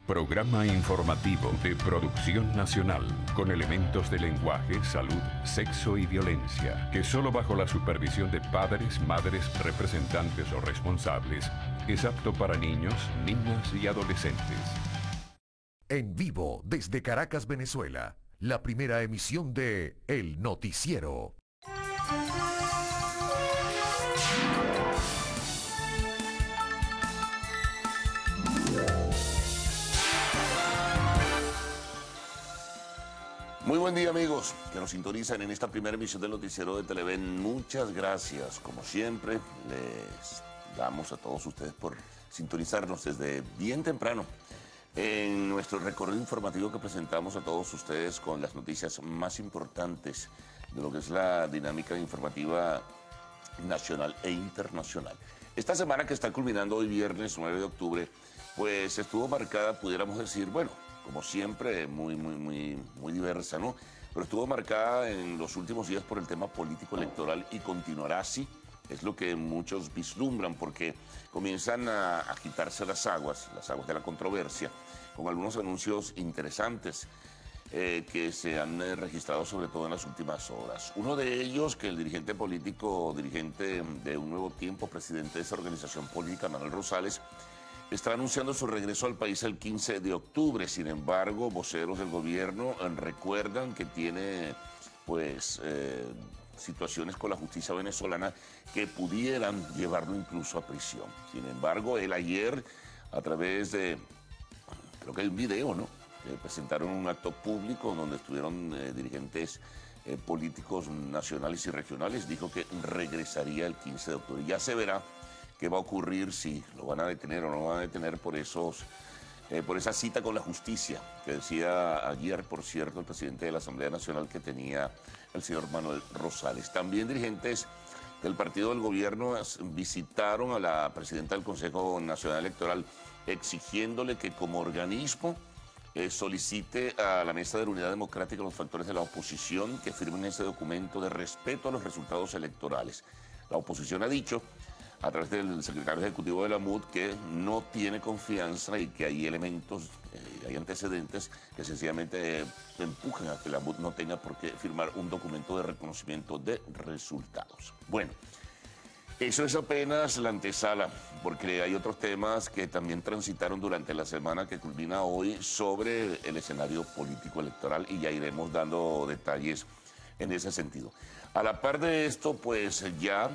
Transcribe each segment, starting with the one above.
Programa informativo de producción nacional con elementos de lenguaje, salud, sexo y violencia, que solo bajo la supervisión de padres, madres, representantes o responsables es apto para niños, niñas y adolescentes. En vivo desde Caracas, Venezuela, la primera emisión de El Noticiero. Muy buen día, amigos que nos sintonizan en esta primera emisión del Noticiero de Televen. Muchas gracias, como siempre, les damos a todos ustedes por sintonizarnos desde bien temprano en nuestro recorrido informativo que presentamos a todos ustedes con las noticias más importantes de lo que es la dinámica informativa nacional e internacional. Esta semana que está culminando hoy viernes 9 de octubre, pues estuvo marcada, pudiéramos decir, bueno, como siempre, muy diversa, ¿no? Pero estuvo marcada en los últimos días por el tema político electoral y continuará así. Es lo que muchos vislumbran porque comienzan a agitarse las aguas de la controversia, con algunos anuncios interesantes que se han registrado sobre todo en las últimas horas. Uno de ellos, que el dirigente político, dirigente de Un Nuevo Tiempo, presidente de esa organización política, Manuel Rosales, está anunciando su regreso al país el 15 de octubre. Sin embargo, voceros del gobierno recuerdan que tiene, pues, situaciones con la justicia venezolana que pudieran llevarlo incluso a prisión. Sin embargo, él ayer, a través de, creo que hay un video, ¿no?, presentaron un acto público donde estuvieron dirigentes políticos nacionales y regionales, dijo que regresaría el 15 de octubre. Ya se verá qué va a ocurrir, si lo van a detener o no lo van a detener por esa cita con la justicia, que decía ayer, por cierto, el presidente de la Asamblea Nacional, que tenía el señor Manuel Rosales. También dirigentes del partido del gobierno visitaron a la presidenta del Consejo Nacional Electoral exigiéndole que como organismo solicite a la Mesa de la Unidad Democrática, los factores de la oposición, que firmen ese documento de respeto a los resultados electorales. La oposición ha dicho, a través del secretario ejecutivo de la MUD, que no tiene confianza y que hay elementos, hay antecedentes que sencillamente empujan a que la MUD no tenga por qué firmar un documento de reconocimiento de resultados. Bueno, eso es apenas la antesala, porque hay otros temas que también transitaron durante la semana que culmina hoy sobre el escenario político electoral y ya iremos dando detalles en ese sentido. A la par de esto, pues ya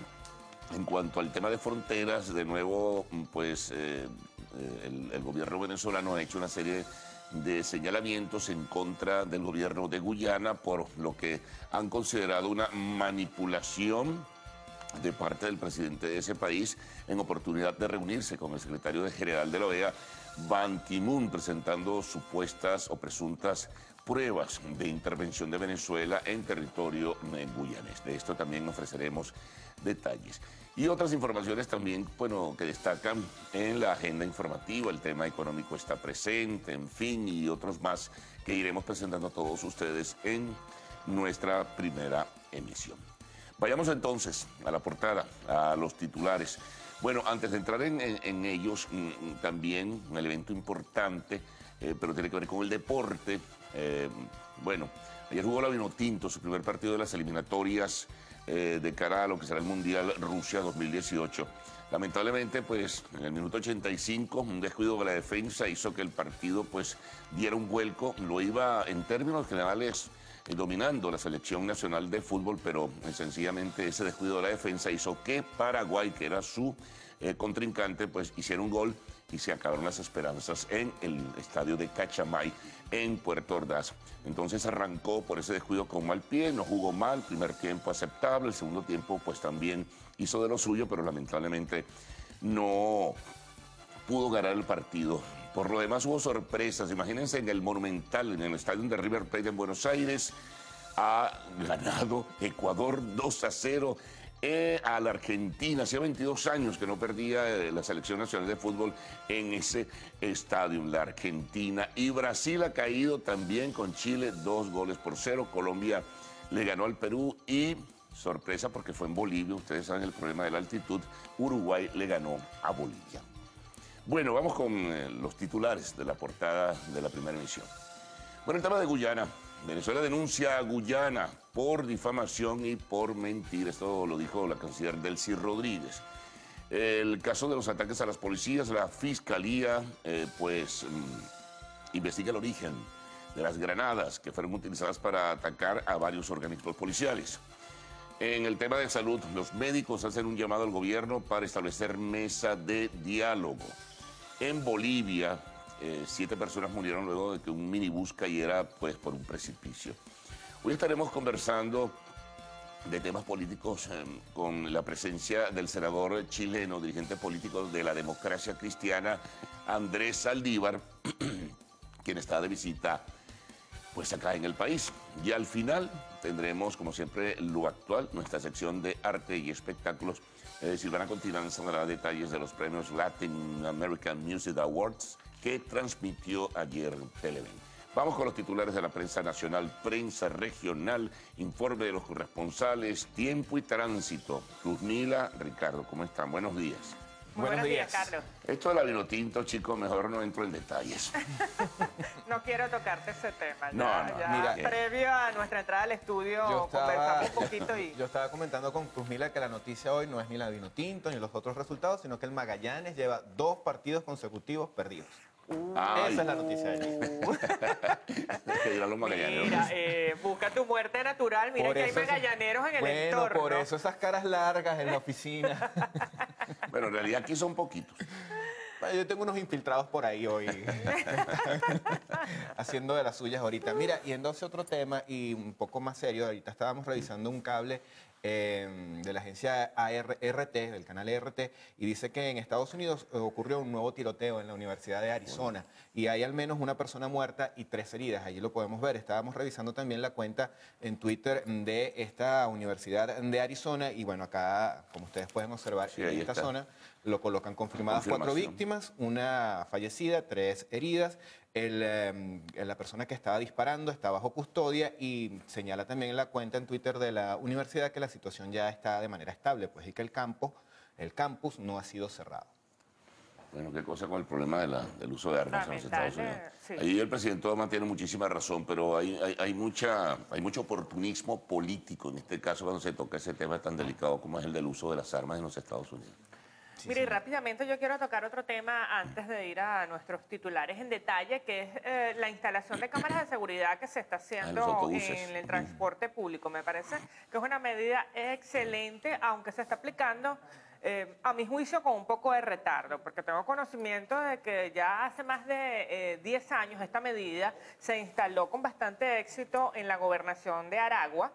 en cuanto al tema de fronteras, de nuevo, pues el gobierno venezolano ha hecho una serie de señalamientos en contra del gobierno de Guyana por lo que han considerado una manipulación de parte del presidente de ese país en oportunidad de reunirse con el secretario general de la OEA, Ban Ki-moon, presentando supuestas o presuntas pruebas de intervención de Venezuela en territorio guyanés. De esto también ofreceremos detalles. Y otras informaciones también, bueno, que destacan en la agenda informativa. El tema económico está presente, en fin, y otros más que iremos presentando a todos ustedes en nuestra primera emisión. Vayamos entonces a la portada, a los titulares. Bueno, antes de entrar en ellos, también un elemento importante, pero tiene que ver con el deporte. Bueno, ayer jugó la Vinotinto su primer partido de las eliminatorias de cara a lo que será el Mundial Rusia 2018. Lamentablemente, pues, en el minuto 85, un descuido de la defensa hizo que el partido, pues, diera un vuelco. Lo iba, en términos generales, dominando la selección nacional de fútbol, pero sencillamente ese descuido de la defensa hizo que Paraguay, que era su contrincante, pues hiciera un gol y se acabaron las esperanzas en el estadio de Cachamay en Puerto Ordaz. Entonces arrancó por ese descuido con mal pie, no jugó mal, primer tiempo aceptable, el segundo tiempo pues también hizo de lo suyo, pero lamentablemente no pudo ganar el partido. Por lo demás hubo sorpresas. Imagínense, en el Monumental, en el estadio de River Plate en Buenos Aires, ha ganado Ecuador 2-0 a la Argentina. Hacía 22 años que no perdía la Selección Nacional de Fútbol en ese estadio, la Argentina. Y Brasil ha caído también con Chile 2-0. Colombia le ganó al Perú y, sorpresa porque fue en Bolivia, ustedes saben el problema de la altitud, Uruguay le ganó a Bolivia. Bueno, vamos con los titulares de la portada de la primera emisión. Bueno, el tema de Guyana. Venezuela denuncia a Guyana por difamación y por mentir. Esto lo dijo la canciller Delcy Rodríguez. El caso de los ataques a las policías, la fiscalía, investiga el origen de las granadas que fueron utilizadas para atacar a varios organismos policiales. En el tema de salud, los médicos hacen un llamado al gobierno para establecer mesa de diálogo. En Bolivia, 7 personas murieron luego de que un minibús cayera por un precipicio. Hoy estaremos conversando de temas políticos con la presencia del senador chileno, dirigente político de la Democracia Cristiana, Andrés Saldívar, quien está de visita acá en el país. Y al final tendremos, como siempre, lo actual, nuestra sección de arte y espectáculos. Silvana Continanza dará detalles de los premios Latin American Music Awards que transmitió ayer Televen. Vamos con los titulares de la prensa nacional, prensa regional, informe de los corresponsales, tiempo y tránsito. Luzmila, Ricardo, ¿cómo están? Buenos días. Buenos días, Carlos. Esto de la vinotinto, chicos, mejor no entro en detalles. No quiero tocarte ese tema. Mira, previo a nuestra entrada al estudio conversamos un poquito y... Yo estaba comentando con Luzmila que la noticia hoy no es ni la vinotinto ni los otros resultados, sino que el Magallanes lleva 2 partidos consecutivos perdidos. Esa es la noticia de ayer. Mira, busca tu muerte natural. Mira que hay magallaneros en el entorno. Por eso esas caras largas en la oficina. Bueno, en realidad aquí son poquitos. Yo tengo unos infiltrados por ahí hoy, haciendo de las suyas ahorita. Mira, yendo hacia otro tema y un poco más serio, ahorita estábamos revisando un cable de la agencia RT, del canal RT, y dice que en Estados Unidos ocurrió un nuevo tiroteo en la Universidad de Arizona y hay al menos una persona muerta y 3 heridas. Allí lo podemos ver. Estábamos revisando también la cuenta en Twitter de esta Universidad de Arizona y bueno, acá, como ustedes pueden observar, sí, en esta zona lo colocan confirmadas 4 víctimas, una fallecida, 3 heridas. La persona que estaba disparando está bajo custodia y señala también en la cuenta en Twitter de la universidad que la situación ya está de manera estable, pues, y que el campus no ha sido cerrado. Bueno, qué cosa con el problema del uso de armas en los Estados Unidos. Sí. Ahí el presidente Obama tiene muchísima razón, pero hay mucho oportunismo político en este caso cuando se toca ese tema tan delicado como es el del uso de las armas en los Estados Unidos. Sí, mire, rápidamente yo quiero tocar otro tema antes de ir a nuestros titulares en detalle, que es la instalación de cámaras de seguridad que se está haciendo en el transporte público. Me parece que es una medida excelente, aunque se está aplicando, a mi juicio, con un poco de retardo, porque tengo conocimiento de que ya hace más de 10 años esta medida se instaló con bastante éxito en la gobernación de Aragua,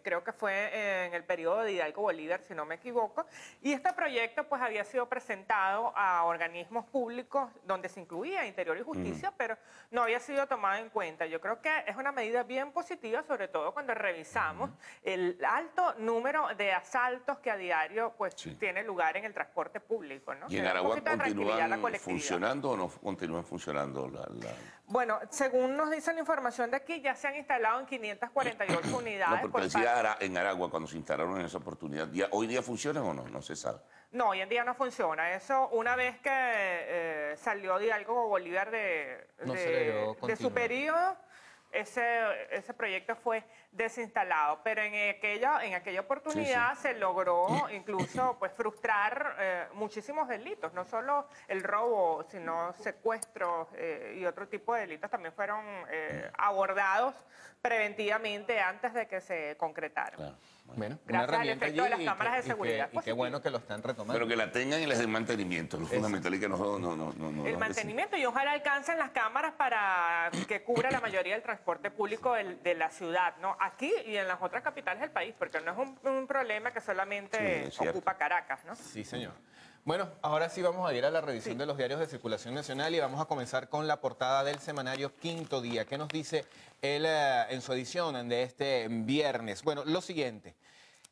creo que fue en el periodo de Hidalgo Bolívar, si no me equivoco, y este proyecto pues había sido presentado a organismos públicos donde se incluía Interior y Justicia, pero no había sido tomado en cuenta. Yo creo que es una medida bien positiva, sobre todo cuando revisamos el alto número de asaltos que a diario pues tiene lugar en el transporte público, ¿no? ¿Y en Aragua continúan funcionando o no continúan funcionando? Bueno, según nos dice la información de aquí, ya se han instalado en 548 unidades. No, porque decía en Aragua cuando se instalaron en esa oportunidad. ¿Hoy día funcionan o no? No se sabe. No, hoy en día no funciona. Eso, una vez que salió de Hidalgo Bolívar de su periodo, ese proyecto fue desinstalado, pero en aquella oportunidad se logró incluso pues frustrar muchísimos delitos, no solo el robo, sino secuestros y otro tipo de delitos también fueron abordados preventivamente antes de que se concretaran. Claro. Bueno, gracias al efecto de las cámaras de seguridad. Y qué bueno que lo están retomando. Pero que la tengan y les den mantenimiento, lo fundamental y que no. El mantenimiento y ojalá alcancen las cámaras para que cubra la mayoría del transporte público de la ciudad, ¿no? Aquí y en las otras capitales del país, porque no es un problema que solamente ocupa Caracas, ¿no? Sí, señor. Bueno, ahora sí vamos a ir a la revisión de los diarios de circulación nacional y vamos a comenzar con la portada del semanario Quinto Día. ¿Qué nos dice él en su edición de este viernes? Bueno, lo siguiente.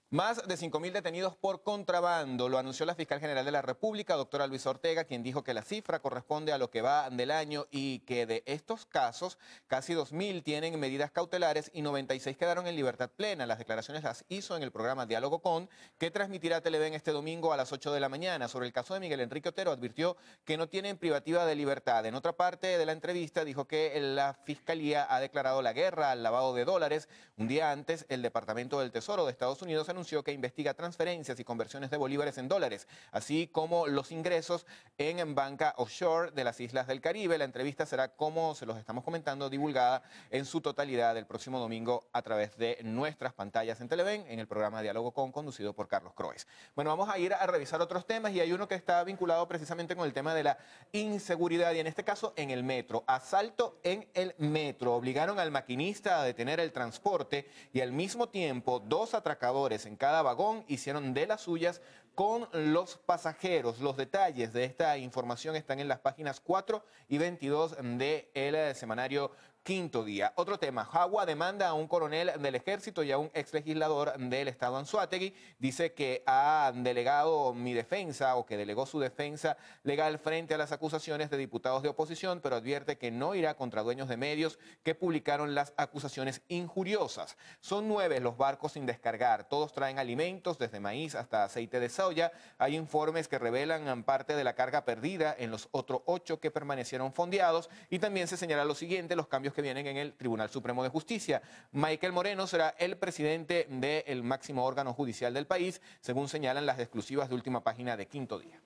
Más de 5.000 detenidos por contrabando, lo anunció la fiscal general de la República, doctora Luisa Ortega, quien dijo que la cifra corresponde a lo que va del año y que de estos casos, casi 2.000 tienen medidas cautelares y 96 quedaron en libertad plena. Las declaraciones las hizo en el programa Diálogo Con, que transmitirá Televen este domingo a las 8 de la mañana. Sobre el caso de Miguel Enrique Otero, advirtió que no tienen privativa de libertad. En otra parte de la entrevista dijo que la fiscalía ha declarado la guerra al lavado de dólares. Un día antes, el Departamento del Tesoro de Estados Unidos anunció que investiga transferencias y conversiones de bolívares en dólares, así como los ingresos en banca offshore de las islas del Caribe. La entrevista será, como se los estamos comentando, divulgada en su totalidad el próximo domingo a través de nuestras pantallas en Televen, en el programa Diálogo Con, conducido por Carlos Croes. Bueno, vamos a ir a revisar otros temas y hay uno que está vinculado precisamente con el tema de la inseguridad y en este caso en el metro. Asalto en el metro. Obligaron al maquinista a detener el transporte y al mismo tiempo 2 atracadores en cada vagón hicieron de las suyas con los pasajeros. Los detalles de esta información están en las páginas 4 y 22 del semanario Quinto Día. Otro tema, Jagua demanda a un coronel del ejército y a un exlegislador del estado Anzoátegui. Dice que ha delegado mi defensa o que delegó su defensa legal frente a las acusaciones de diputados de oposición, pero advierte que no irá contra dueños de medios que publicaron las acusaciones injuriosas. Son 9 los barcos sin descargar. Todos traen alimentos, desde maíz hasta aceite de soya. Hay informes que revelan parte de la carga perdida en los otros 8 que permanecieron fondeados. Y también se señala lo siguiente, los cambios que vienen en el Tribunal Supremo de Justicia. Michael Moreno será el presidente del máximo órgano judicial del país, según señalan las exclusivas de última página de Quinto Día.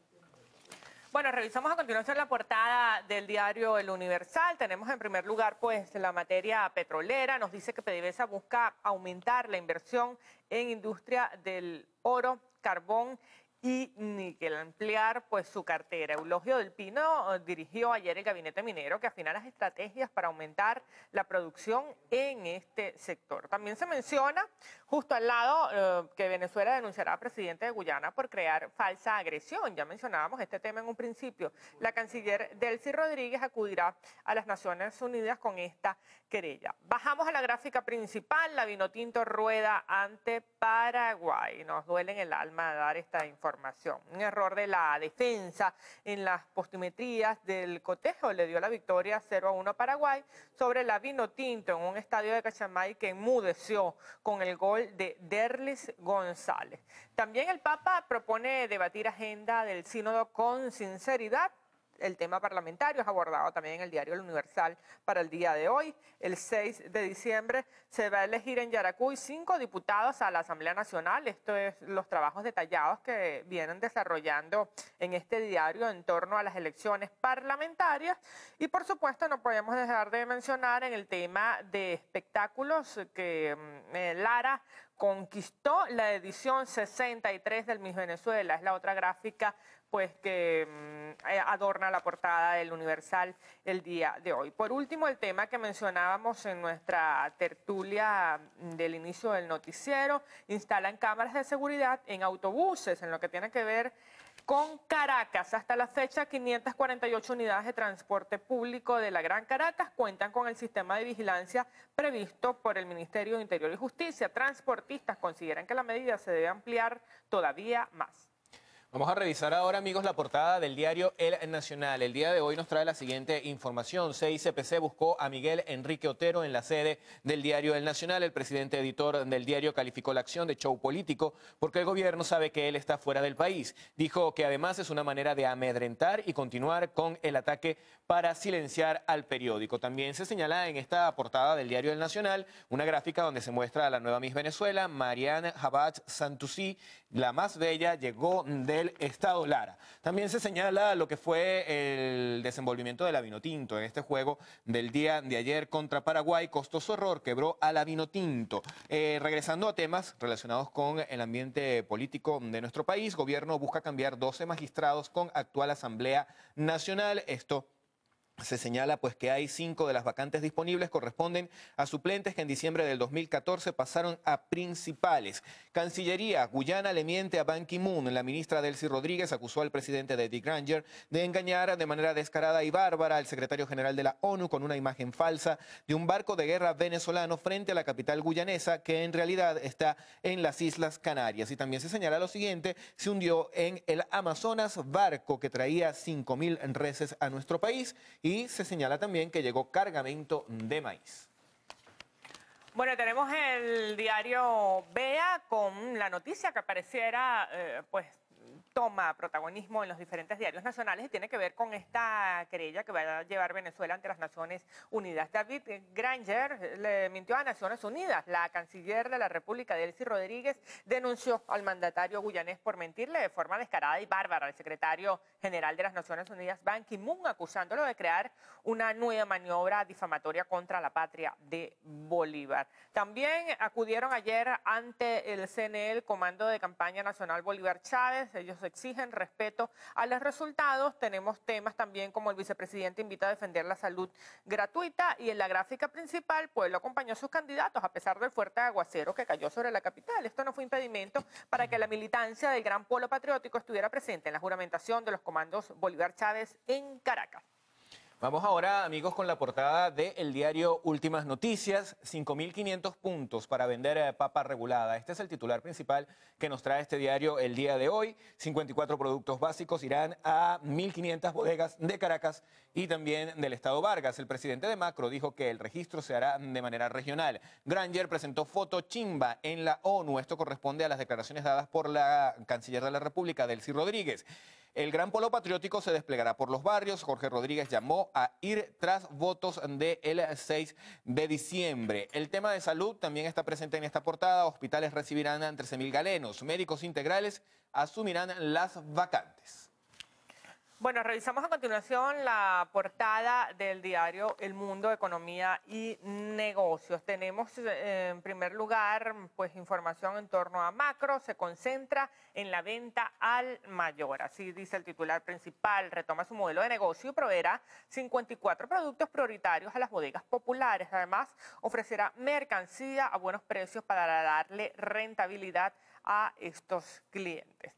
Bueno, revisamos a continuación la portada del diario El Universal. Tenemos en primer lugar pues la materia petrolera. Nos dice que PDVSA busca aumentar la inversión en industria del oro, carbón y níquel, ampliar pues su cartera. Eulogio del Pino dirigió ayer el gabinete minero que afina las estrategias para aumentar la producción en este sector. También se menciona justo al lado que Venezuela denunciará al presidente de Guyana por crear falsa agresión. Ya mencionábamos este tema en un principio. La canciller Delcy Rodríguez acudirá a las Naciones Unidas con esta querella. Bajamos a la gráfica principal. La Vinotinto rueda ante Paraguay. Nos duele en el alma dar esta información. Un error de la defensa en las postimetrías del cotejo le dio la victoria 0-1 a Paraguay sobre la Vinotinto en un estadio de Cachamay que enmudeció con el gol de Derlis González. También el Papa propone debatir agenda del sínodo con sinceridad. El tema parlamentario es abordado también en el diario El Universal para el día de hoy. El 6 de diciembre se va a elegir en Yaracuy 5 diputados a la Asamblea Nacional. Esto es los trabajos detallados que vienen desarrollando en este diario en torno a las elecciones parlamentarias. Y por supuesto no podemos dejar de mencionar en el tema de espectáculos que Lara conquistó la edición 63 del Miss Venezuela. Es la otra gráfica pues que adorna la portada del Universal el día de hoy. Por último, el tema que mencionábamos en nuestra tertulia del inicio del noticiero, instalan cámaras de seguridad en autobuses, en lo que tiene que ver con Caracas. Hasta la fecha, 548 unidades de transporte público de la Gran Caracas cuentan con el sistema de vigilancia previsto por el Ministerio de Interior y Justicia. Transportistas consideran que la medida se debe ampliar todavía más. Vamos a revisar ahora, amigos, la portada del diario El Nacional. El día de hoy nos trae la siguiente información. CICPC buscó a Miguel Enrique Otero en la sede del diario El Nacional. El presidente editor del diario calificó la acción de show político porque el gobierno sabe que él está fuera del país. Dijo que además es una manera de amedrentar y continuar con el ataque para silenciar al periódico. También se señala en esta portada del diario El Nacional una gráfica donde se muestra a la nueva Miss Venezuela, Marianne Jabach Santusí, la más bella, llegó del estado Lara. También se señala lo que fue el desenvolvimiento de la Vinotinto en este juego del día de ayer contra Paraguay. Costoso error, quebró a la Vinotinto. Regresando a temas relacionados con el ambiente político de nuestro país, gobierno busca cambiar 12 magistrados con actual Asamblea Nacional. Esto Se señala pues que hay 5 de las vacantes disponibles corresponden a suplentes que en diciembre del 2014 pasaron a principales. Cancillería Guyana le miente a Ban Ki-moon. La ministra Delcy Rodríguez acusó al presidente Eddie Granger de engañar de manera descarada y bárbara al secretario general de la ONU con una imagen falsa de un barco de guerra venezolano frente a la capital guyanesa, que en realidad está en las Islas Canarias. Y también se señala lo siguiente: se hundió en el Amazonas barco que traía 5.000 reses a nuestro país. Y se señala también que llegó cargamento de maíz. Bueno, tenemos el diario Vea con la noticia que apareciera, pues, toma protagonismo en los diferentes diarios nacionales y tiene que ver con esta querella que va a llevar Venezuela ante las Naciones Unidas. David Granger le mintió a Naciones Unidas. La canciller de la República, Delcy Rodríguez, denunció al mandatario guyanés por mentirle de forma descarada y bárbara al secretario general de las Naciones Unidas, Ban Ki-moon, acusándolo de crear una nueva maniobra difamatoria contra la patria de Bolívar. También acudieron ayer ante el CNE, el Comando de Campaña Nacional Bolívar Chávez. Ellos exigen respeto a los resultados. Tenemos temas también como el vicepresidente invita a defender la salud gratuita, y en la gráfica principal, Pueblo acompañó a sus candidatos a pesar del fuerte aguacero que cayó sobre la capital. Esto no fue impedimento para que la militancia del Gran Polo Patriótico estuviera presente en la juramentación de los comandos Bolívar Chávez en Caracas. Vamos ahora, amigos, con la portada del diario Últimas Noticias. 5.500 puntos para vender papa regulada. Este es el titular principal que nos trae este diario el día de hoy. 54 productos básicos irán a 1.500 bodegas de Caracas y también del estado Vargas. El presidente de Macro dijo que el registro se hará de manera regional. Granger presentó foto chimba en la ONU. Esto corresponde a las declaraciones dadas por la canciller de la República, Delcy Rodríguez. El Gran Polo Patriótico se desplegará por los barrios. Jorge Rodríguez llamó a ir tras votos del 6 de diciembre. El tema de salud también está presente en esta portada. Hospitales recibirán a 13.000 galenos. Médicos integrales asumirán las vacantes. Bueno, revisamos a continuación la portada del diario El Mundo, Economía y Negocios. Tenemos en primer lugar, pues, información en torno a Macro. Se concentra en la venta al mayor. Así dice el titular principal. Retoma su modelo de negocio y proveerá 54 productos prioritarios a las bodegas populares. Además, ofrecerá mercancía a buenos precios para darle rentabilidad a estos clientes.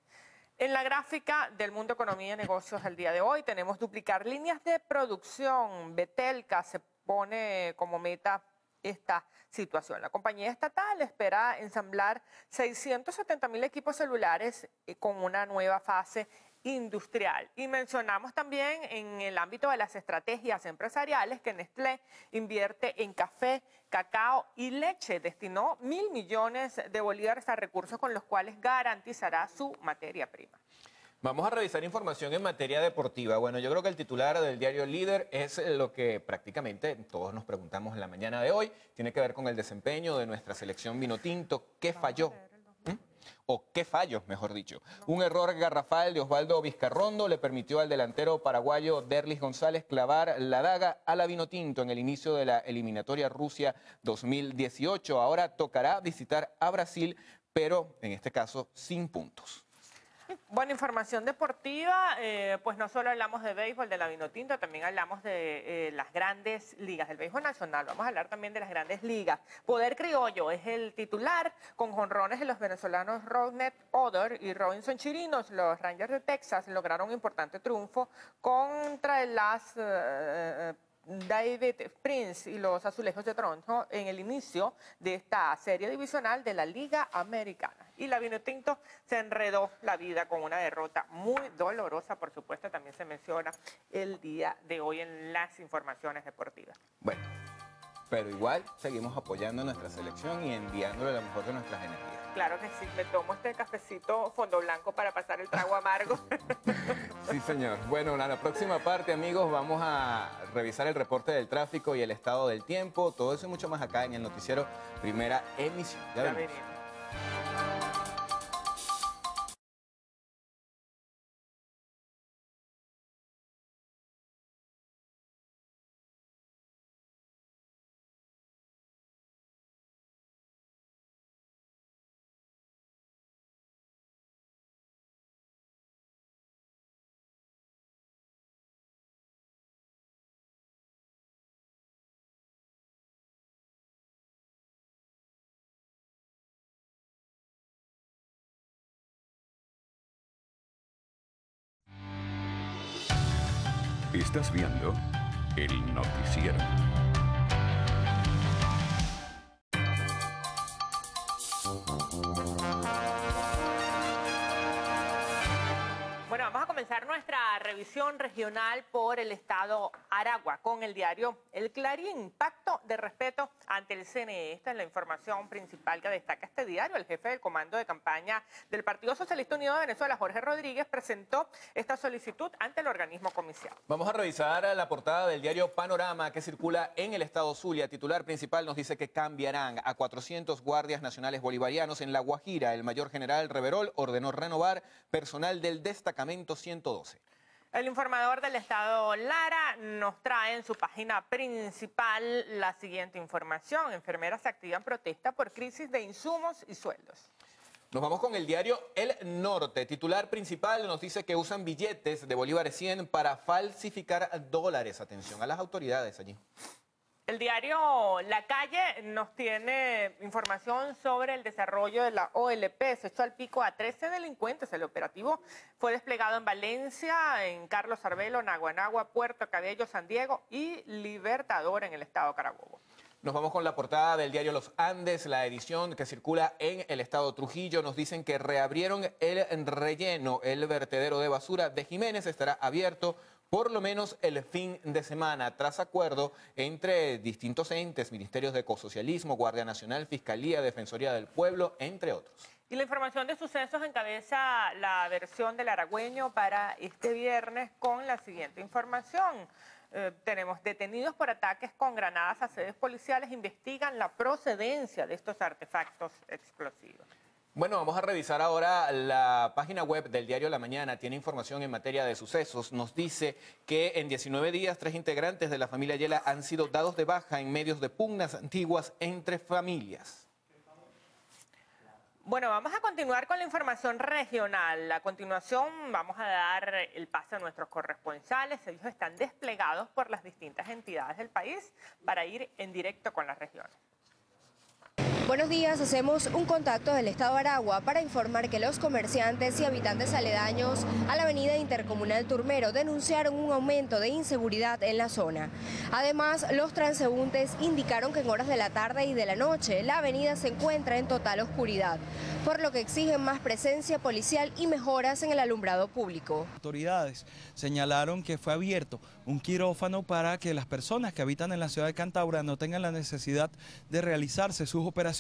En la gráfica del Mundo Economía y Negocios el día de hoy tenemos duplicar líneas de producción. Betelca se pone como meta esta situación. La compañía estatal espera ensamblar 670.000 equipos celulares con una nueva fase industrial. Y mencionamos también en el ámbito de las estrategias empresariales que Nestlé invierte en café, cacao y leche. Destinó 1.000 millones de bolívares a recursos con los cuales garantizará su materia prima. Vamos a revisar información en materia deportiva. Bueno, yo creo que el titular del diario Líder es lo que prácticamente todos nos preguntamos en la mañana de hoy. Tiene que ver con el desempeño de nuestra selección vinotinto. ¿Qué falló? O qué fallos, mejor dicho. Un error garrafal de Osvaldo Vizcarrondo le permitió al delantero paraguayo Derlis González clavar la daga a la Vinotinto en el inicio de la eliminatoria Rusia 2018. Ahora tocará visitar a Brasil, pero en este caso sin puntos. Bueno, información deportiva, pues no solo hablamos de béisbol, de la Vinotinto, también hablamos de las grandes ligas, del béisbol nacional. Vamos a hablar también de las grandes ligas. Poder Criollo es el titular, con jonrones de los venezolanos Rougned Odor y Robinson Chirinos. Los Rangers de Texas lograron un importante triunfo contra las David Prince y los Azulejos de Toronto en el inicio de esta serie divisional de la Liga Americana. Y la Vinotinto se enredó la vida con una derrota muy dolorosa, por supuesto, también se menciona el día de hoy en las informaciones deportivas. Bueno, pero igual seguimos apoyando a nuestra selección y enviándole la mejor de nuestras energías. Claro que sí, me tomo este cafecito fondo blanco para pasar el trago amargo. Sí, señor. Bueno, en la próxima parte, amigos, vamos a revisar el reporte del tráfico y el estado del tiempo. Todo eso y mucho más acá en el noticiero Primera Emisión. Ya venimos. Estás viendo el noticiero. Bueno, vamos a comenzar nuestra revisión regional por el estado Aragua con el diario El Clarín. Pacto de respeto ante el CNE. Esta es la información principal que destaca este diario. El jefe del comando de campaña del Partido Socialista Unido de Venezuela, Jorge Rodríguez, presentó esta solicitud ante el organismo comicial. Vamos a revisar la portada del diario Panorama que circula en el estado Zulia. Titular principal nos dice que cambiarán a 400 guardias nacionales bolivarianos en La Guajira. El mayor general Reverol ordenó renovar personal del destacamento 112. El informador del estado Lara nos trae en su página principal la siguiente información. Enfermeras se activan protesta por crisis de insumos y sueldos. Nos vamos con el diario El Norte. Titular principal nos dice que usan billetes de bolívares 100 para falsificar dólares. Atención a las autoridades allí. El diario La Calle nos tiene información sobre el desarrollo de la OLP. Se echó al pico a 13 delincuentes. El operativo fue desplegado en Valencia, en Carlos Arbelo, Naguanagua, Puerto Cabello, San Diego y Libertador en el estado Carabobo. Nos vamos con la portada del diario Los Andes, la edición que circula en el estado Trujillo. Nos dicen que reabrieron el relleno, el vertedero de basura de Jiménez estará abierto por lo menos el fin de semana, tras acuerdo entre distintos entes, ministerios de ecosocialismo, Guardia Nacional, Fiscalía, Defensoría del Pueblo, entre otros. Y la información de sucesos encabeza la versión del aragüeño para este viernes con la siguiente información. Tenemos detenidos por ataques con granadas a sedes policiales, investigan la procedencia de estos artefactos explosivos. Bueno, vamos a revisar ahora la página web del diario La Mañana. Tiene información en materia de sucesos. Nos dice que en 19 días 3 integrantes de la familia Yela han sido dados de baja en medios de pugnas antiguas entre familias. Bueno, vamos a continuar con la información regional. A continuación vamos a dar el pase a nuestros corresponsales. Ellos están desplegados por las distintas entidades del país para ir en directo con las regiones. Buenos días, hacemos un contacto del estado Aragua para informar que los comerciantes y habitantes aledaños a la avenida intercomunal Turmero denunciaron un aumento de inseguridad en la zona. Además, los transeúntes indicaron que en horas de la tarde y de la noche la avenida se encuentra en total oscuridad, por lo que exigen más presencia policial y mejoras en el alumbrado público. Autoridades señalaron que fue abierto un quirófano para que las personas que habitan en la ciudad de Cantaura no tengan la necesidad de realizarse sus operaciones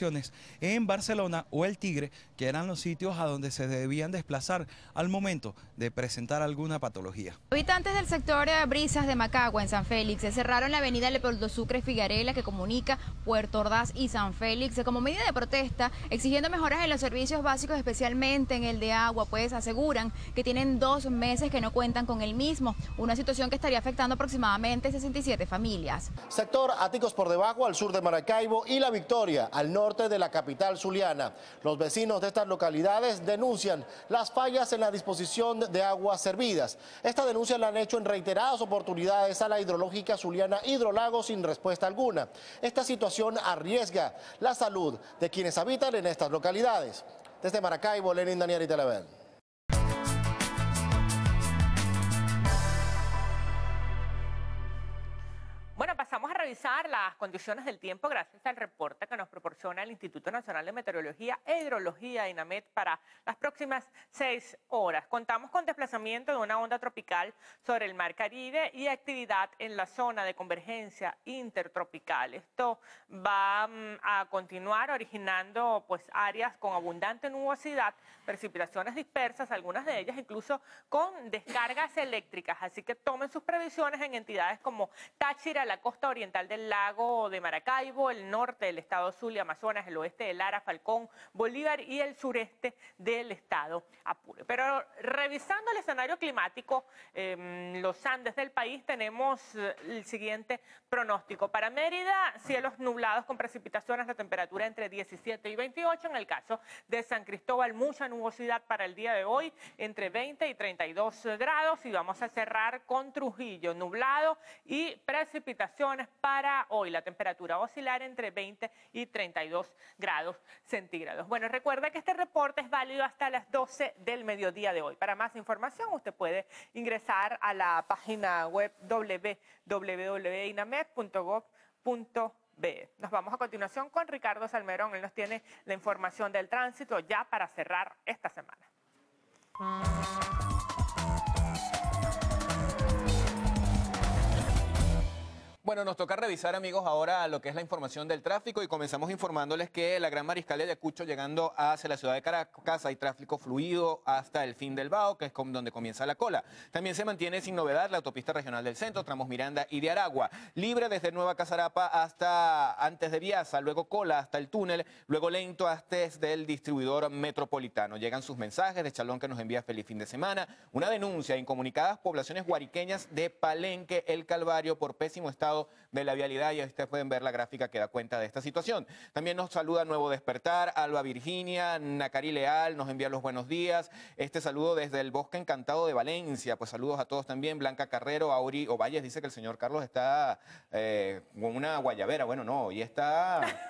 en Barcelona o El Tigre, que eran los sitios a donde se debían desplazar al momento de presentar alguna patología. Habitantes del sector Brisas de Macagua, en San Félix, cerraron la avenida Leopoldo Sucre Figarela que comunica Puerto Ordaz y San Félix como medida de protesta, exigiendo mejoras en los servicios básicos, especialmente en el de agua, pues aseguran que tienen 2 meses que no cuentan con el mismo, una situación que estaría afectando aproximadamente 67 familias. Sector Áticos por debajo, al sur de Maracaibo, y La Victoria, al norte de la capital zuliana. Los vecinos de estas localidades denuncian las fallas en la disposición de aguas servidas. Esta denuncia la han hecho en reiteradas oportunidades a la hidrológica zuliana Hidrolago sin respuesta alguna. Esta situación arriesga la salud de quienes habitan en estas localidades. Desde Maracaibo, Lenin Daniel y Televen. Bueno, pasamos a revisar las condiciones del tiempo gracias al reporte que nos proporciona el Instituto Nacional de Meteorología e Hidrología, INAMET, para las próximas 6 horas. Contamos con desplazamiento de una onda tropical sobre el Mar Caribe y actividad en la zona de convergencia intertropical. Esto va a continuar originando pues áreas con abundante nubosidad, precipitaciones dispersas, algunas de ellas incluso con descargas eléctricas. Así que tomen sus previsiones en entidades como Táchira, la costa oriental del lago de Maracaibo, el norte del estado Zulia, Amazonas, el oeste de Lara, Falcón, Bolívar y el sureste del estado Apure. Pero revisando el escenario climático, los Andes del país, tenemos el siguiente pronóstico. Para Mérida, cielos nublados con precipitaciones, la temperatura entre 17 y 28. En el caso de San Cristóbal, mucha nubosidad para el día de hoy, entre 20 y 32 grados. Y vamos a cerrar con Trujillo, nublado y precipitaciones para para hoy. La temperatura va a oscilar entre 20 y 32 grados centígrados. Bueno, recuerda que este reporte es válido hasta las 12 del mediodía de hoy. Para más información, usted puede ingresar a la página web www.inamed.gov.be. Nos vamos a continuación con Ricardo Salmerón. Él nos tiene la información del tránsito ya para cerrar esta semana. Bueno, nos toca revisar, amigos, ahora lo que es la información del tráfico y comenzamos informándoles que la Gran Mariscal de Ayacucho, llegando hacia la ciudad de Caracas, hay tráfico fluido hasta el fin del Bao, que es donde comienza la cola. También se mantiene sin novedad la autopista regional del centro, tramos Miranda y de Aragua. Libre desde Nueva Casarapa hasta antes de Viasa, luego cola hasta el túnel, luego lento hasta desde el distribuidor metropolitano. Llegan sus mensajes de Chalón, que nos envía feliz fin de semana. Una denuncia: incomunicadas poblaciones guariqueñas de Palenque, El Calvario, por pésimo estado de la vialidad, y ustedes pueden ver la gráfica que da cuenta de esta situación. También nos saluda Nuevo Despertar, Alba Virginia, Nacari Leal nos envía los buenos días. Este saludo desde el Bosque Encantado de Valencia, pues saludos a todos también. Blanca Carrero, Auri Ovalles dice que el señor Carlos está con una guayabera. Bueno, no, y está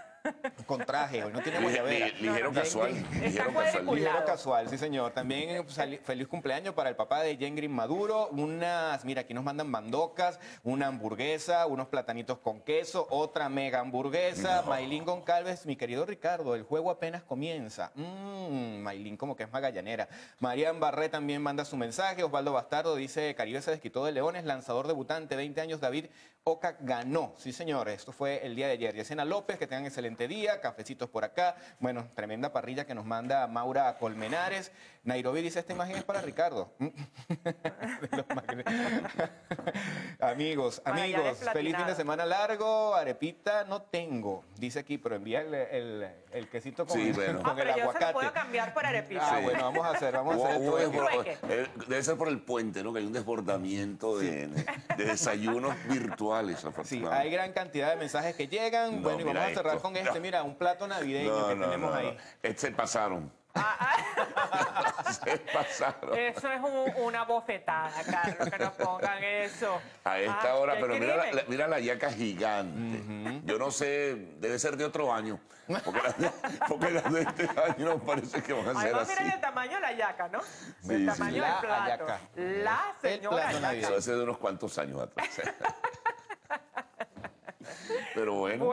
con traje, hoy no tiene guayabera. Ligero casual. Ligero casual, sí señor. También feliz cumpleaños para el papá de Jengrin Maduro. Mira, aquí nos mandan mandocas, una hamburguesa, unos platanitos con queso, otra mega hamburguesa. Maylin Goncalves, mi querido Ricardo, el juego apenas comienza. Maylin como que es magallanera. Marian Barré también manda su mensaje. Osvaldo Bastardo dice: Caribe se desquitó de Leones, lanzador debutante, 20 años, David Oca ganó. Sí señor, esto fue el día de ayer. Yesenia López, que tengan excelente día, cafecitos por acá. Bueno, tremenda parrilla que nos manda Maura Colmenares. Nairobi dice: esta imagen es para Ricardo. Amigos, feliz fin de semana largo. Arepita no tengo, dice aquí, pero envía el quesito con, con el aguacate. Yo se lo puedo cambiar por arepita. Bueno, vamos a hacer debe ser por el puente, ¿no? Que hay un desbordamiento de desayunos virtuales. Sí, hay gran cantidad de mensajes que llegan. Bueno, y vamos a cerrar con este. Mira, un plato navideño que tenemos ahí. Se pasaron. Se pasaron. Eso es una bofetada, Carlos, que nos pongan eso. A esta hora, pero mira la yaca gigante. Yo no sé, debe ser de otro año. Porque las de este año no parece que van a ser así. Miren el tamaño de la yaca, ¿no? El tamaño del plato. Ayaca. La señora yaca. Eso hace de unos cuantos años atrás. Pero bueno,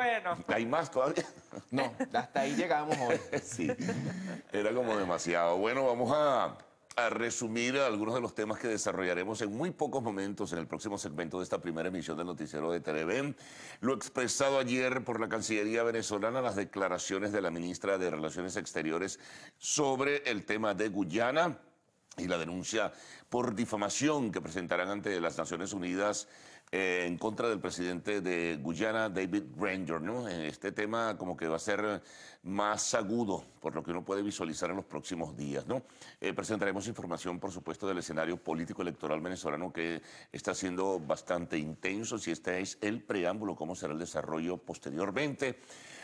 ¿hay más todavía? No, hasta ahí llegamos hoy. Sí, era como demasiado. Bueno, vamos a resumir algunos de los temas que desarrollaremos en muy pocos momentos en el próximo segmento de esta primera emisión del noticiero de Televen. Lo expresado ayer por la Cancillería venezolana, las declaraciones de la ministra de Relaciones Exteriores sobre el tema de Guyana y la denuncia por difamación que presentarán ante las Naciones Unidas en contra del presidente de Guyana, David Granger, ¿no? Este tema como que va a ser más agudo, por lo que uno puede visualizar en los próximos días, ¿no? Presentaremos información, por supuesto, del escenario político electoral venezolano, que está siendo bastante intenso. Si este es el preámbulo, cómo será el desarrollo posteriormente.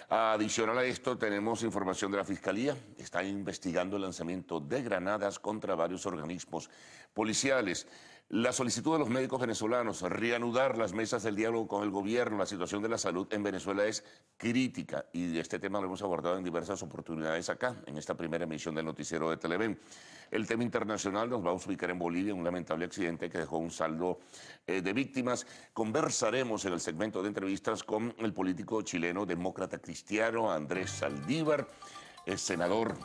Adicional a esto, tenemos información de la Fiscalía. Está investigando el lanzamiento de granadas contra varios organismos policiales. La solicitud de los médicos venezolanos, reanudar las mesas del diálogo con el gobierno. La situación de la salud en Venezuela es crítica y este tema lo hemos abordado en diversas oportunidades acá, en esta primera emisión del noticiero de Televen. El tema internacional nos vamos a ubicar en Bolivia, un lamentable accidente que dejó un saldo de víctimas. Conversaremos en el segmento de entrevistas con el político chileno demócrata cristiano Andrés Saldívar, senador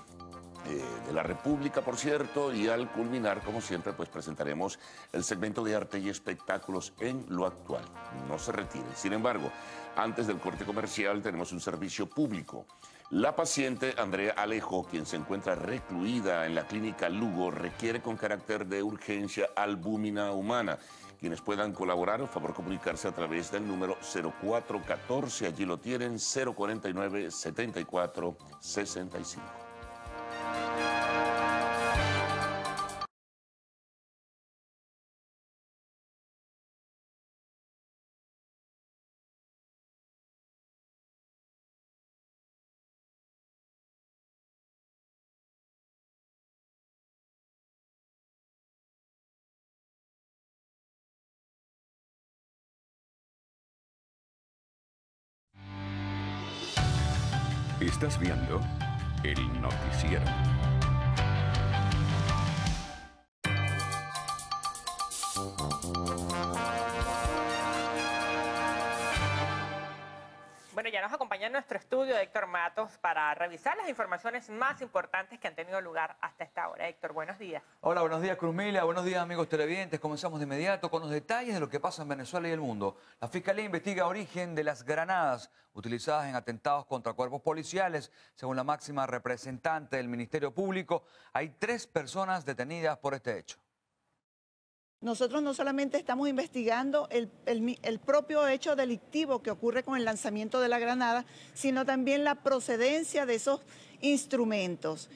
de la República, por cierto, y al culminar, como siempre, pues presentaremos el segmento de arte y espectáculos en lo actual. No se retiren. Sin embargo, antes del corte comercial tenemos un servicio público. La paciente Andrea Alejo, quien se encuentra recluida en la clínica Lugo, requiere con carácter de urgencia albúmina humana. Quienes puedan colaborar, por favor, comunicarse a través del número 0414. Allí lo tienen, 049 74 65. Estás viendo el noticiero. Bueno, ya nos acompaña en nuestro estudio Héctor Matos para revisar las informaciones más importantes que han tenido lugar hasta esta hora. Héctor, buenos días. Hola, buenos días, Cruzmila. Buenos días, amigos televidentes. Comenzamos de inmediato con los detalles de lo que pasa en Venezuela y el mundo. La Fiscalía investiga origen de las granadas utilizadas en atentados contra cuerpos policiales. Según la máxima representante del Ministerio Público, hay 3 personas detenidas por este hecho. Nosotros no solamente estamos investigando el propio hecho delictivo que ocurre con el lanzamiento de la granada, sino también la procedencia de esos instrumentos.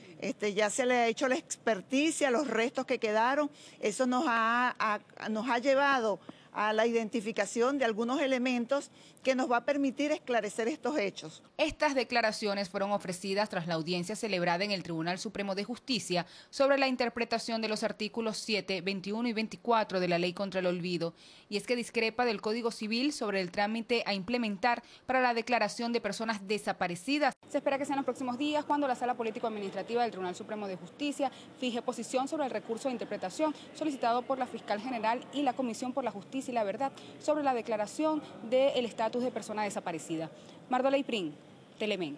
Ya se le ha hecho la experticia, los restos que quedaron. Eso nos ha llevado a la identificación de algunos elementos que nos va a permitir esclarecer estos hechos. Estas declaraciones fueron ofrecidas tras la audiencia celebrada en el Tribunal Supremo de Justicia sobre la interpretación de los artículos 7, 21 y 24 de la Ley contra el Olvido, y es que discrepa del Código Civil sobre el trámite a implementar para la declaración de personas desaparecidas. Se espera que sean los próximos días cuando la Sala Político-Administrativa del Tribunal Supremo de Justicia fije posición sobre el recurso de interpretación solicitado por la Fiscal General y la Comisión por la Justicia y la Verdad sobre la declaración del estatus de persona desaparecida. Mardoley Prin, Televen.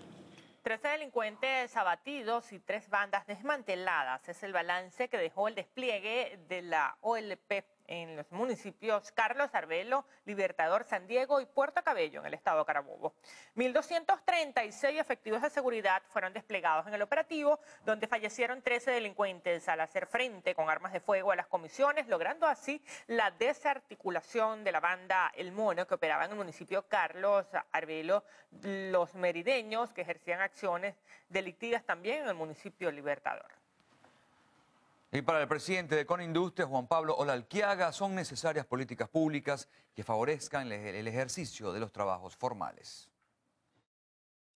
13 delincuentes abatidos y 3 bandas desmanteladas es el balance que dejó el despliegue de la OLP en los municipios Carlos Arvelo, Libertador, San Diego y Puerto Cabello en el estado Carabobo. 1.236 efectivos de seguridad fueron desplegados en el operativo, donde fallecieron 13 delincuentes al hacer frente con armas de fuego a las comisiones, logrando así la desarticulación de la banda El Mono que operaba en el municipio Carlos Arvelo, los merideños que ejercían acciones delictivas también en el municipio Libertador. Y para el presidente de Conindustria, Juan Pablo Olalquiaga, son necesarias políticas públicas que favorezcan el ejercicio de los trabajos formales.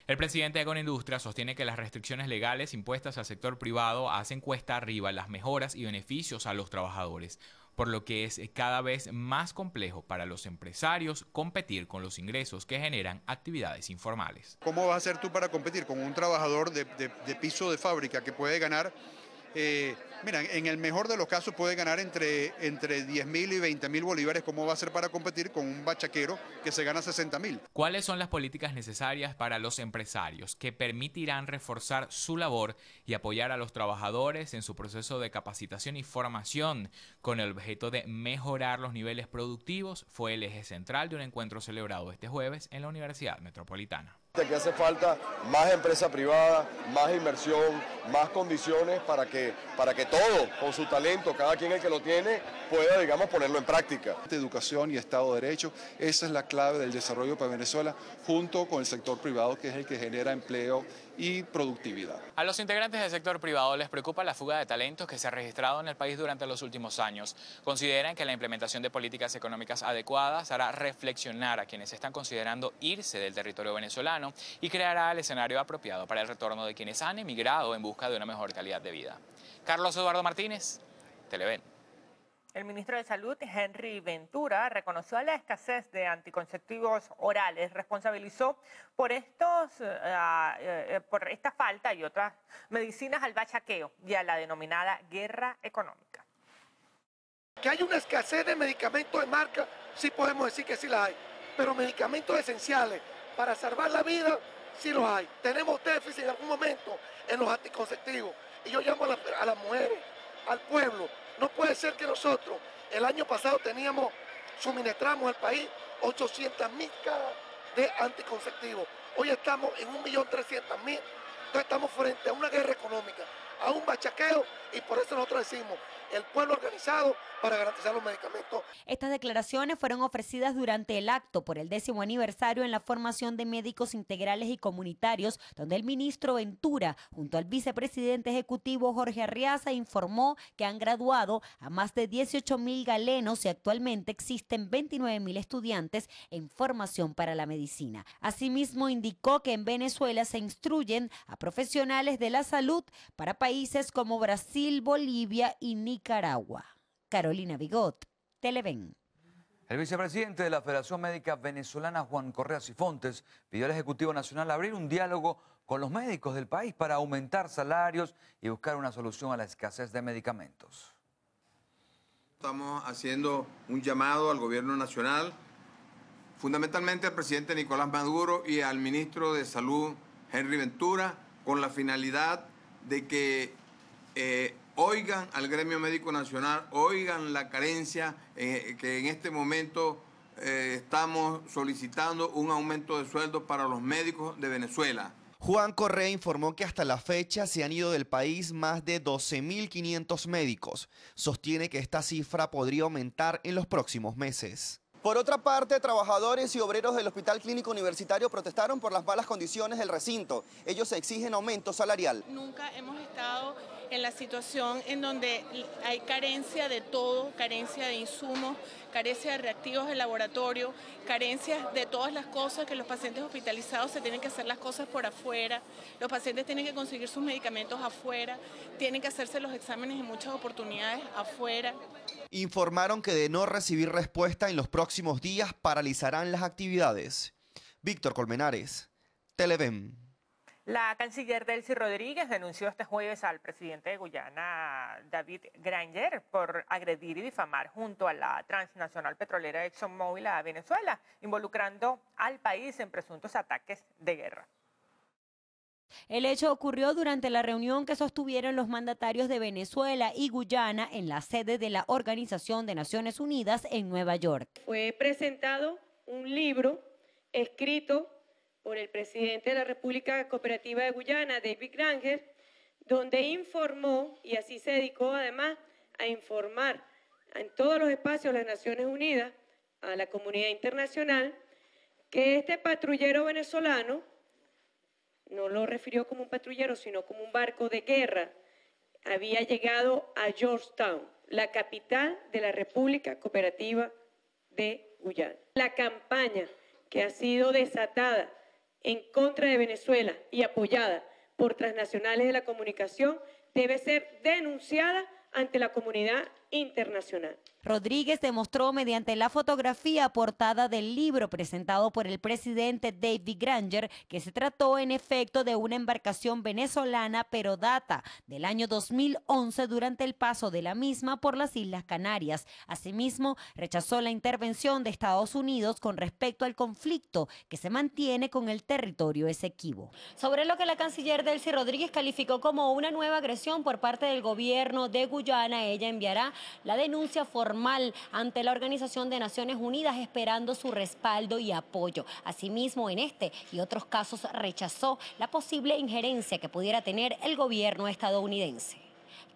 El presidente de Conindustria sostiene que las restricciones legales impuestas al sector privado hacen cuesta arriba las mejoras y beneficios a los trabajadores, por lo que es cada vez más complejo para los empresarios competir con los ingresos que generan actividades informales. ¿Cómo vas a hacer tú para competir con un trabajador de piso de fábrica que puede ganar? Mira, en el mejor de los casos puede ganar entre 10.000 y 20.000 bolívares. ¿Cómo va a ser para competir con un bachaquero que se gana 60.000? ¿Cuáles son las políticas necesarias para los empresarios que permitirán reforzar su labor y apoyar a los trabajadores en su proceso de capacitación y formación con el objeto de mejorar los niveles productivos? Fue el eje central de un encuentro celebrado este jueves en la Universidad Metropolitana. Que hace falta más empresa privada, más inversión, más condiciones para que todo, con su talento, cada quien el que lo tiene, pueda, digamos, ponerlo en práctica. Educación y Estado de Derecho, esa es la clave del desarrollo para Venezuela, junto con el sector privado, que es el que genera empleo y productividad. A los integrantes del sector privado les preocupa la fuga de talentos que se ha registrado en el país durante los últimos años. Consideran que la implementación de políticas económicas adecuadas hará reflexionar a quienes están considerando irse del territorio venezolano y creará el escenario apropiado para el retorno de quienes han emigrado en busca de una mejor calidad de vida. Carlos Eduardo Martínez, Televen. El ministro de Salud, Henry Ventura, reconoció la escasez de anticonceptivos orales, responsabilizó por esta falta y otras medicinas al bachaqueo y a la denominada guerra económica. Que hay una escasez de medicamentos de marca, sí podemos decir que sí la hay, pero medicamentos esenciales para salvar la vida, sí los hay. Tenemos déficit en algún momento en los anticonceptivos y yo llamo a las mujeres, al pueblo. No puede ser que nosotros, el año pasado suministramos al país 800.000 cajas de anticonceptivos. Hoy estamos en 1.300.000. Entonces estamos frente a una guerra económica, a un bachaqueo, y por eso nosotros decimos, el pueblo organizado para garantizar los medicamentos. Estas declaraciones fueron ofrecidas durante el acto por el 10º aniversario en la formación de médicos integrales y comunitarios, donde el ministro Ventura, junto al vicepresidente ejecutivo Jorge Arriaza, informó que han graduado a más de 18.000 galenos y actualmente existen 29.000 estudiantes en formación para la medicina. Asimismo, indicó que en Venezuela se instruyen a profesionales de la salud para países como Brasil, Bolivia y Nicaragua. Carolina Bigot, Televen. El vicepresidente de la Federación Médica Venezolana, Juan Correa Sifontes, pidió al Ejecutivo Nacional abrir un diálogo con los médicos del país para aumentar salarios y buscar una solución a la escasez de medicamentos. Estamos haciendo un llamado al gobierno nacional, fundamentalmente al presidente Nicolás Maduro y al ministro de Salud, Henry Ventura, con la finalidad de que oigan al gremio médico nacional, oigan la carencia que en este momento estamos solicitando un aumento de sueldos para los médicos de Venezuela. Juan Correa informó que hasta la fecha se han ido del país más de 12.500 médicos. Sostiene que esta cifra podría aumentar en los próximos meses. Por otra parte, trabajadores y obreros del Hospital Clínico Universitario protestaron por las malas condiciones del recinto. Ellos exigen aumento salarial. Nunca hemos estado en la situación en donde hay carencia de todo, carencia de insumos, carencia de reactivos de laboratorio, carencias de todas las cosas, que los pacientes hospitalizados se tienen que hacer las cosas por afuera, los pacientes tienen que conseguir sus medicamentos afuera, tienen que hacerse los exámenes en muchas oportunidades afuera. Informaron que de no recibir respuesta en los próximos días paralizarán las actividades. Víctor Colmenares, Televen. La canciller Delcy Rodríguez denunció este jueves al presidente de Guyana, David Granger, por agredir y difamar junto a la transnacional petrolera ExxonMobil a Venezuela, involucrando al país en presuntos ataques de guerra. El hecho ocurrió durante la reunión que sostuvieron los mandatarios de Venezuela y Guyana en la sede de la Organización de Naciones Unidas en Nueva York. Fue presentado un libro escrito por el presidente de la República Cooperativa de Guyana, David Granger, donde informó, y así se dedicó además a informar en todos los espacios de las Naciones Unidas, a la comunidad internacional, que este patrullero venezolano, no lo refirió como un patrullero, sino como un barco de guerra, había llegado a Georgetown, la capital de la República Cooperativa de Guyana. La campaña que ha sido desatada en contra de Venezuela y apoyada por transnacionales de la comunicación debe ser denunciada ante la comunidad internacional. Rodríguez demostró mediante la fotografía portada del libro presentado por el presidente David Granger que se trató en efecto de una embarcación venezolana, pero data del año 2011 durante el paso de la misma por las Islas Canarias. Asimismo, rechazó la intervención de Estados Unidos con respecto al conflicto que se mantiene con el territorio Esequibo. Sobre lo que la canciller Delcy Rodríguez calificó como una nueva agresión por parte del gobierno de Guyana, ella enviará la denuncia formal ante la Organización de Naciones Unidas esperando su respaldo y apoyo. Asimismo, en este y otros casos rechazó la posible injerencia que pudiera tener el gobierno estadounidense.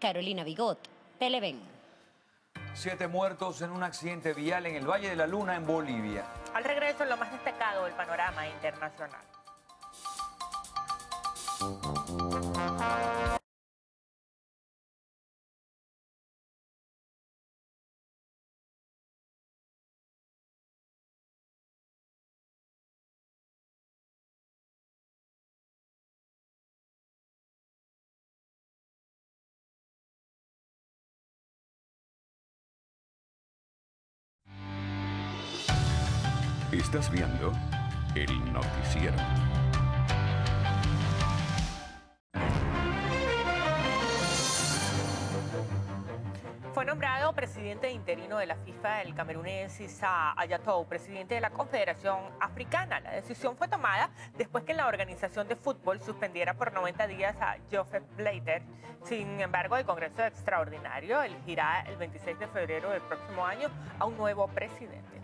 Carolina Bigot, Televen. 7 muertos en un accidente vial en el Valle de la Luna, en Bolivia. Al regreso, lo más destacado del panorama internacional. Estás viendo el noticiero. Fue nombrado presidente interino de la FIFA el camerunés Issa Hayatou, presidente de la Confederación Africana. La decisión fue tomada después que la organización de fútbol suspendiera por 90 días a Joseph Blatter. Sin embargo, el Congreso Extraordinario elegirá el 26 de febrero del próximo año a un nuevo presidente.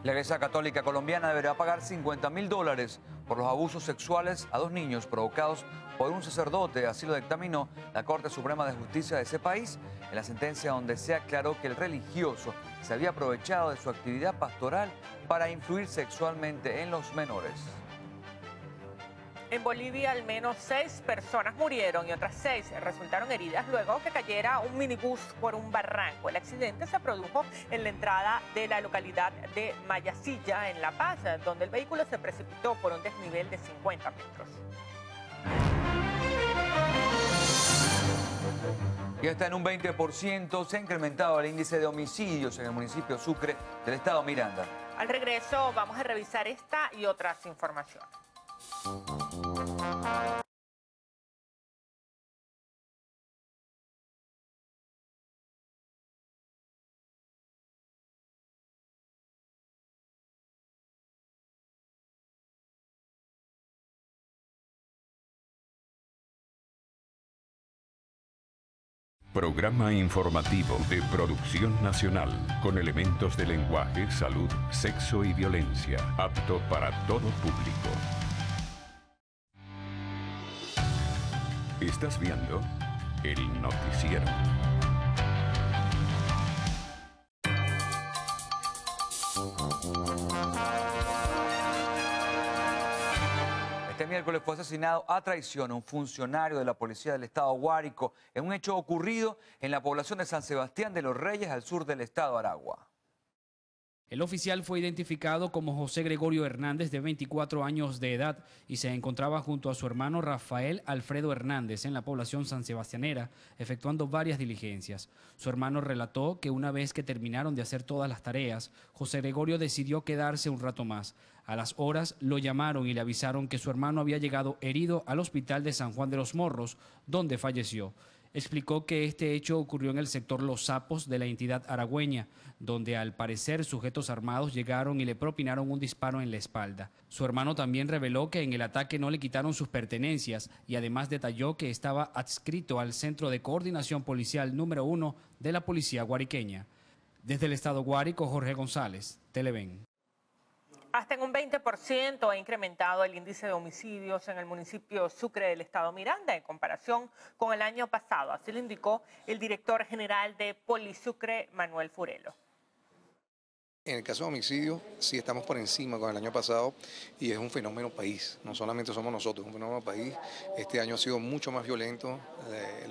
La Iglesia Católica colombiana deberá pagar $50.000 por los abusos sexuales a 2 niños provocados por un sacerdote. Así lo dictaminó la Corte Suprema de Justicia de ese país en la sentencia donde se aclaró que el religioso se había aprovechado de su actividad pastoral para influir sexualmente en los menores. En Bolivia, al menos 6 personas murieron y otras 6 resultaron heridas luego que cayera un minibús por un barranco. El accidente se produjo en la entrada de la localidad de Mayasilla, en La Paz, donde el vehículo se precipitó por un desnivel de 50 metros. Y hasta en un 20% se ha incrementado el índice de homicidios en el municipio Sucre del estado Miranda. Al regreso vamos a revisar esta y otras informaciones. Programa informativo de Producción Nacional, con elementos de lenguaje, salud, sexo y violencia, apto para todo público. Estás viendo el noticiero. Este miércoles fue asesinado a traición un funcionario de la Policía del Estado Guárico en un hecho ocurrido en la población de San Sebastián de los Reyes, al sur del estado Aragua. El oficial fue identificado como José Gregorio Hernández, de 24 años de edad, y se encontraba junto a su hermano Rafael Alfredo Hernández en la población sansebastianera, efectuando varias diligencias. Su hermano relató que una vez que terminaron de hacer todas las tareas, José Gregorio decidió quedarse un rato más. A las horas lo llamaron y le avisaron que su hermano había llegado herido al hospital de San Juan de los Morros, donde falleció. Explicó que este hecho ocurrió en el sector Los Sapos de la entidad aragüeña, donde al parecer sujetos armados llegaron y le propinaron un disparo en la espalda. Su hermano también reveló que en el ataque no le quitaron sus pertenencias y además detalló que estaba adscrito al Centro de Coordinación Policial número 1 de la Policía Guariqueña. Desde el estado Guárico, Jorge González, Televen. Hasta en un 20% ha incrementado el índice de homicidios en el municipio Sucre del estado Miranda en comparación con el año pasado. Así lo indicó el director general de Polisucre, Manuel Furelo. En el caso de homicidio, sí estamos por encima con el año pasado y es un fenómeno país, no solamente somos nosotros, es un fenómeno país. Este año ha sido mucho más violento,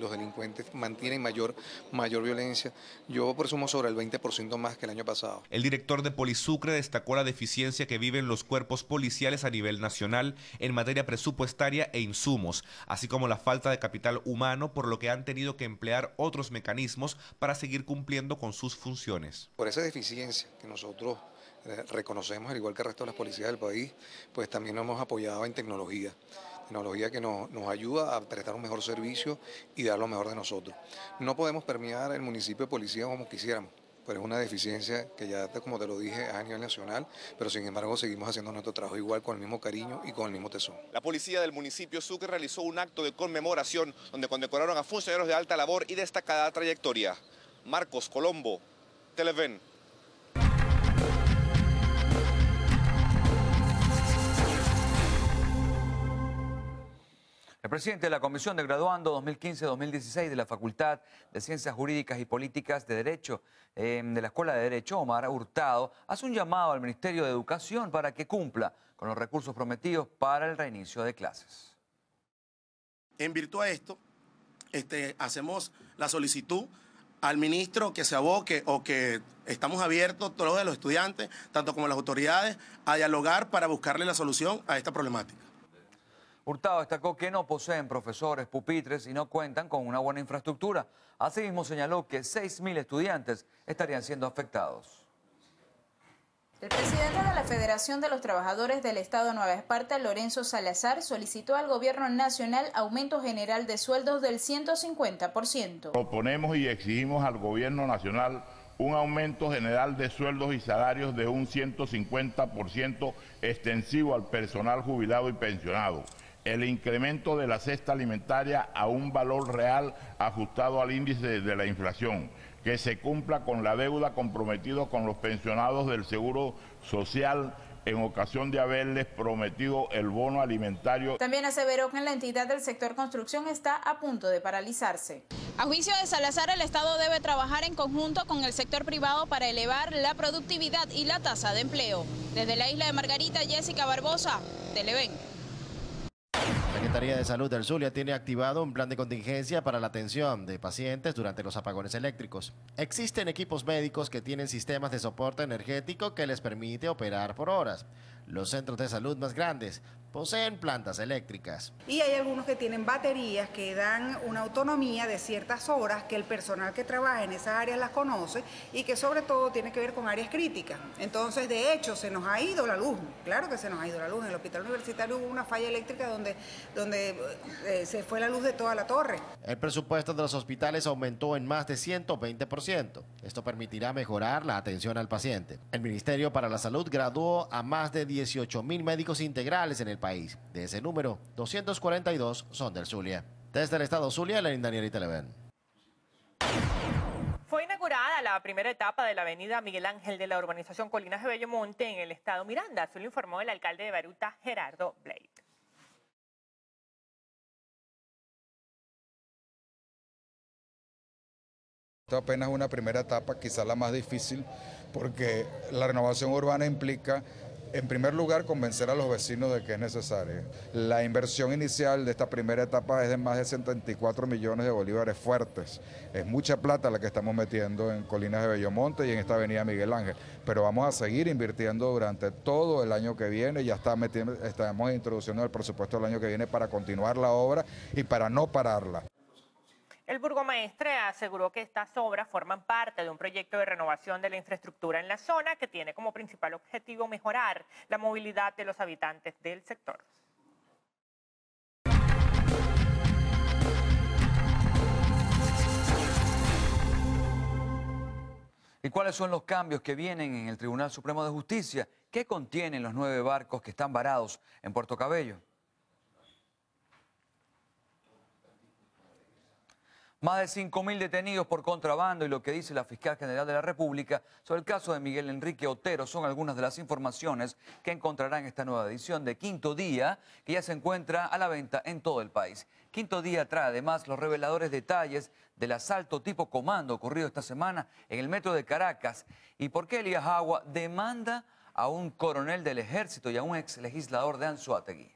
los delincuentes mantienen mayor violencia. Yo presumo sobre el 20% más que el año pasado. El director de Polisucre destacó la deficiencia que viven los cuerpos policiales a nivel nacional en materia presupuestaria e insumos, así como la falta de capital humano, por lo que han tenido que emplear otros mecanismos para seguir cumpliendo con sus funciones. Por esa deficiencia que nosotros reconocemos, al igual que el resto de las policías del país, pues también nos hemos apoyado en tecnología que nos ayuda a prestar un mejor servicio y dar lo mejor de nosotros. No podemos permear el municipio de policía como quisiéramos, pero es una deficiencia que ya, como te lo dije, a nivel nacional, pero sin embargo seguimos haciendo nuestro trabajo igual, con el mismo cariño y con el mismo tesón. La policía del municipio Sucre realizó un acto de conmemoración donde condecoraron a funcionarios de alta labor y destacada trayectoria. Marcos Colombo, Televen. El presidente de la Comisión de Graduando 2015-2016 de la Facultad de Ciencias Jurídicas y Políticas de Derecho de la Escuela de Derecho, Omar Hurtado, hace un llamado al Ministerio de Educación para que cumpla con los recursos prometidos para el reinicio de clases. En virtud de esto, hacemos la solicitud al ministro que se aboque o que estamos abiertos todos los estudiantes, tanto como las autoridades, a dialogar para buscarle la solución a esta problemática. Hurtado destacó que no poseen profesores, pupitres y no cuentan con una buena infraestructura. Asimismo señaló que 6.000 estudiantes estarían siendo afectados. El presidente de la Federación de los Trabajadores del Estado de Nueva Esparta, Lorenzo Salazar, solicitó al gobierno nacional aumento general de sueldos del 150%. Proponemos y exigimos al gobierno nacional un aumento general de sueldos y salarios de un 150% extensivo al personal jubilado y pensionado. El incremento de la cesta alimentaria a un valor real ajustado al índice de la inflación, que se cumpla con la deuda comprometida con los pensionados del Seguro Social en ocasión de haberles prometido el bono alimentario. También aseveró que la entidad del sector construcción está a punto de paralizarse. A juicio de Salazar, el Estado debe trabajar en conjunto con el sector privado para elevar la productividad y la tasa de empleo. Desde la isla de Margarita, Jessica Barbosa, Televen. La Secretaría de Salud del Zulia tiene activado un plan de contingencia para la atención de pacientes durante los apagones eléctricos. Existen equipos médicos que tienen sistemas de soporte energético que les permite operar por horas. Los centros de salud más grandes poseen plantas eléctricas. Y hay algunos que tienen baterías que dan una autonomía de ciertas horas que el personal que trabaja en esas áreas las conoce y que sobre todo tiene que ver con áreas críticas. Entonces, de hecho, se nos ha ido la luz. Claro que se nos ha ido la luz. En el hospital universitario hubo una falla eléctrica donde se fue la luz de toda la torre. El presupuesto de los hospitales aumentó en más de 120%. Esto permitirá mejorar la atención al paciente. El Ministerio para la Salud graduó a más de 18.000 médicos integrales en el país. De ese número, 242 son del Zulia. Desde el estado Zulia, Lenín Daniel y Televen. Fue inaugurada la primera etapa de la avenida Miguel Ángel de la urbanización Colinas de Bellomonte en el estado Miranda. Así lo informó el alcalde de Baruta, Gerardo Blade. Esto apenas es una primera etapa, quizás la más difícil, porque la renovación urbana implica, en primer lugar, convencer a los vecinos de que es necesaria. La inversión inicial de esta primera etapa es de más de 74 millones de bolívares fuertes. Es mucha plata la que estamos metiendo en Colinas de Bellomonte y en esta avenida Miguel Ángel, pero vamos a seguir invirtiendo durante todo el año que viene. Ya estamos introduciendo el presupuesto del año que viene para continuar la obra y para no pararla. El burgomaestre aseguró que estas obras forman parte de un proyecto de renovación de la infraestructura en la zona que tiene como principal objetivo mejorar la movilidad de los habitantes del sector. ¿Y cuáles son los cambios que vienen en el Tribunal Supremo de Justicia? ¿Qué contienen los 9 barcos que están varados en Puerto Cabello? Más de 5.000 detenidos por contrabando y lo que dice la Fiscal General de la República sobre el caso de Miguel Enrique Otero son algunas de las informaciones que encontrarán en esta nueva edición de Quinto Día, que ya se encuentra a la venta en todo el país. Quinto Día trae además los reveladores detalles del asalto tipo comando ocurrido esta semana en el metro de Caracas y por qué Elías Agua demanda a un coronel del ejército y a un ex legislador de Anzoátegui.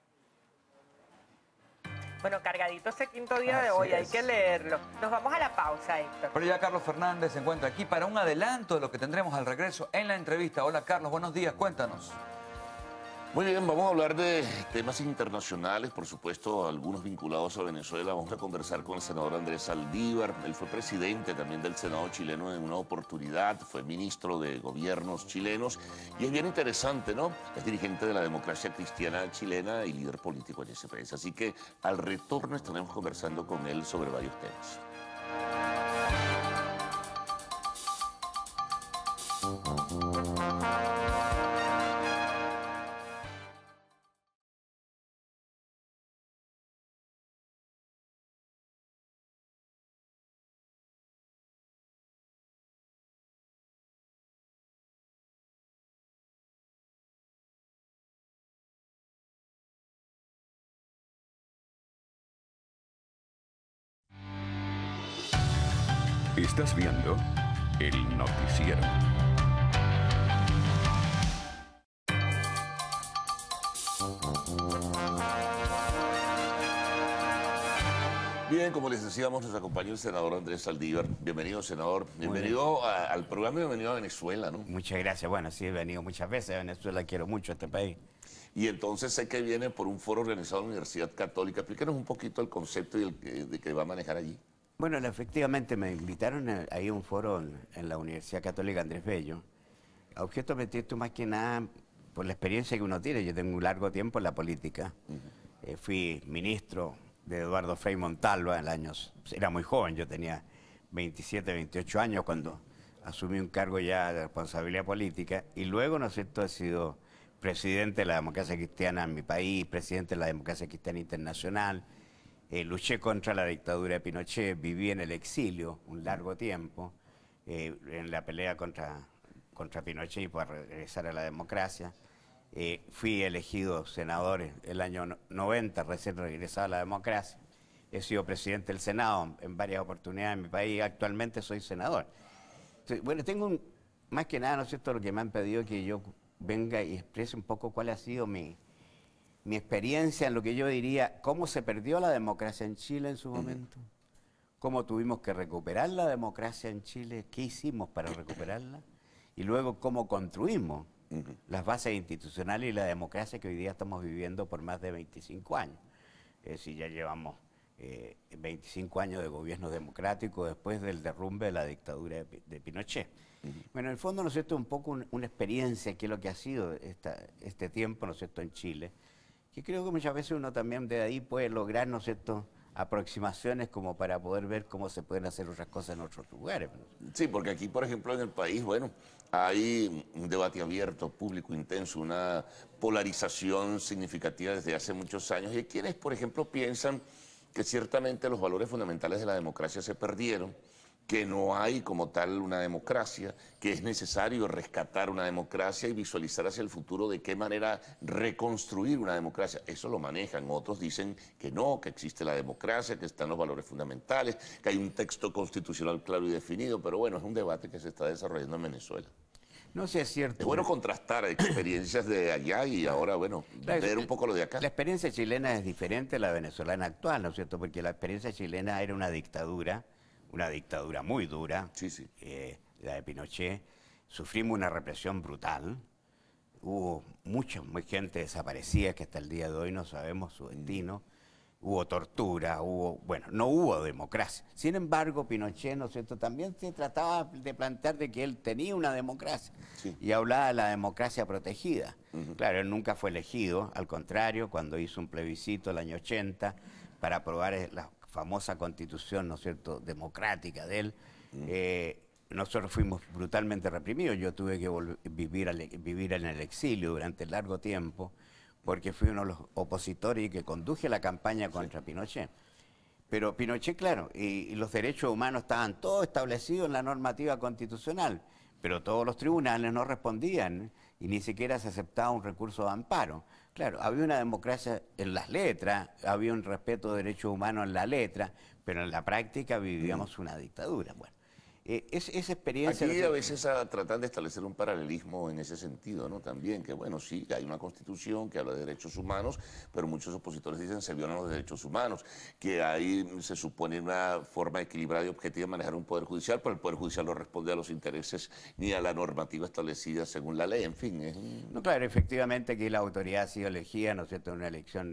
Bueno, cargadito ese Quinto Día de hoy, hay que leerlo. Nos vamos a la pausa, Héctor. Pero ya Carlos Fernández se encuentra aquí para un adelanto de lo que tendremos al regreso en la entrevista. Hola Carlos, buenos días, cuéntanos. Muy bien, vamos a hablar de temas internacionales, por supuesto, algunos vinculados a Venezuela. Vamos a conversar con el senador Andrés Saldívar. Él fue presidente también del Senado chileno en una oportunidad, fue ministro de gobiernos chilenos y es bien interesante, ¿no? Es dirigente de la democracia cristiana chilena y líder político en ese país. Así que al retorno estaremos conversando con él sobre varios temas. Estás viendo el noticiero. Bien, como les decíamos, nos acompaña el senador Andrés Saldívar. Bienvenido, senador. Bienvenido al programa y bienvenido a Venezuela, ¿no? Muchas gracias. Bueno, sí, he venido muchas veces a Venezuela. Quiero mucho a este país. Y entonces sé que viene por un foro organizado en la Universidad Católica. Explícanos un poquito el concepto y de que va a manejar allí. Bueno, efectivamente me invitaron ahí a un foro en la Universidad Católica Andrés Bello. A objeto metido más que nada por la experiencia que uno tiene. Yo tengo un largo tiempo en la política. Fui ministro de Eduardo Frei Montalva en años. Era muy joven, yo tenía 27, 28 años cuando asumí un cargo ya de responsabilidad política. Y luego, ¿no es cierto?, he sido presidente de la democracia cristiana en mi país, presidente de la democracia cristiana internacional. Luché contra la dictadura de Pinochet, viví en el exilio un largo tiempo, en la pelea contra Pinochet y para regresar a la democracia. Fui elegido senador el año 90, recién regresado a la democracia. He sido presidente del Senado en varias oportunidades en mi país, actualmente soy senador. Entonces, bueno, tengo más que nada, ¿no es cierto?, lo que me han pedido que yo venga y exprese un poco cuál ha sido mi experiencia en lo que yo diría, cómo se perdió la democracia en Chile en su momento, cómo tuvimos que recuperar la democracia en Chile, qué hicimos para recuperarla, y luego cómo construimos las bases institucionales y la democracia que hoy día estamos viviendo por más de 25 años. Es decir, ya llevamos 25 años de gobierno democrático después del derrumbe de la dictadura de Pinochet. Bueno, en el fondo, ¿no es cierto?, un poco una experiencia que es lo que ha sido este tiempo, ¿no es cierto?, en Chile, que creo que muchas veces uno también de ahí puede lograr, ¿no es cierto?, aproximaciones como para poder ver cómo se pueden hacer otras cosas en otros lugares. Sí, porque aquí, por ejemplo, en el país, bueno, hay un debate abierto, público, intenso, una polarización significativa desde hace muchos años. Y hay quienes, por ejemplo, piensan que ciertamente los valores fundamentales de la democracia se perdieron, que no hay como tal una democracia, que es necesario rescatar una democracia y visualizar hacia el futuro de qué manera reconstruir una democracia. Eso lo manejan. Otros dicen que no, que existe la democracia, que están los valores fundamentales, que hay un texto constitucional claro y definido, pero bueno, es un debate que se está desarrollando en Venezuela. No sé, es cierto. Es bueno contrastar experiencias de allá y ahora, bueno, ver un poco lo de acá. La experiencia chilena es diferente a la venezolana actual, ¿no es cierto? Porque la experiencia chilena era una dictadura muy dura, la de Pinochet. Sufrimos una represión brutal, hubo mucha gente desaparecida que hasta el día de hoy no sabemos su destino, hubo tortura, no hubo democracia. Sin embargo, Pinochet, ¿no es cierto?, también se trataba de plantear de que él tenía una democracia y hablaba de la democracia protegida. Claro, él nunca fue elegido, al contrario, cuando hizo un plebiscito el año 80 para aprobar la famosa constitución, ¿no es cierto?, democrática de él, nosotros fuimos brutalmente reprimidos. Yo tuve que vivir en el exilio durante largo tiempo, porque fui uno de los opositores y que conduje la campaña contra Pinochet. Pero Pinochet, claro, y los derechos humanos estaban todos establecidos en la normativa constitucional, pero todos los tribunales no respondían y ni siquiera se aceptaba un recurso de amparo. Claro, había una democracia en las letras, había un respeto de derechos humanos en la letra, pero en la práctica vivíamos una dictadura. Bueno, esa experiencia... Aquí a veces tratan de establecer un paralelismo en ese sentido, ¿no? También, que bueno, sí, hay una constitución que habla de derechos humanos, pero muchos opositores dicen se violan los derechos humanos, que ahí se supone una forma equilibrada y objetiva de manejar un poder judicial, pero el poder judicial no responde a los intereses ni a la normativa establecida según la ley, en fin. No, claro, efectivamente aquí la autoridad ha sido elegida, ¿no es cierto?, en una elección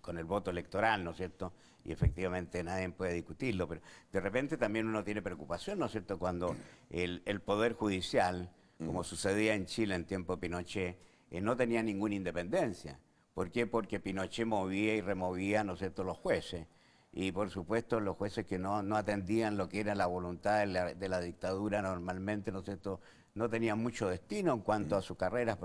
con el voto electoral, ¿no es cierto?, y efectivamente nadie puede discutirlo, pero de repente también uno tiene preocupación, ¿no es cierto?, cuando el Poder Judicial, como sucedía en Chile en tiempo de Pinochet, no tenía ninguna independencia. ¿Por qué? Porque Pinochet movía y removía, ¿no es cierto?, los jueces. Y por supuesto los jueces que no atendían lo que era la voluntad de la dictadura normalmente, ¿no es cierto?, no tenían mucho destino en cuanto a sus carreras.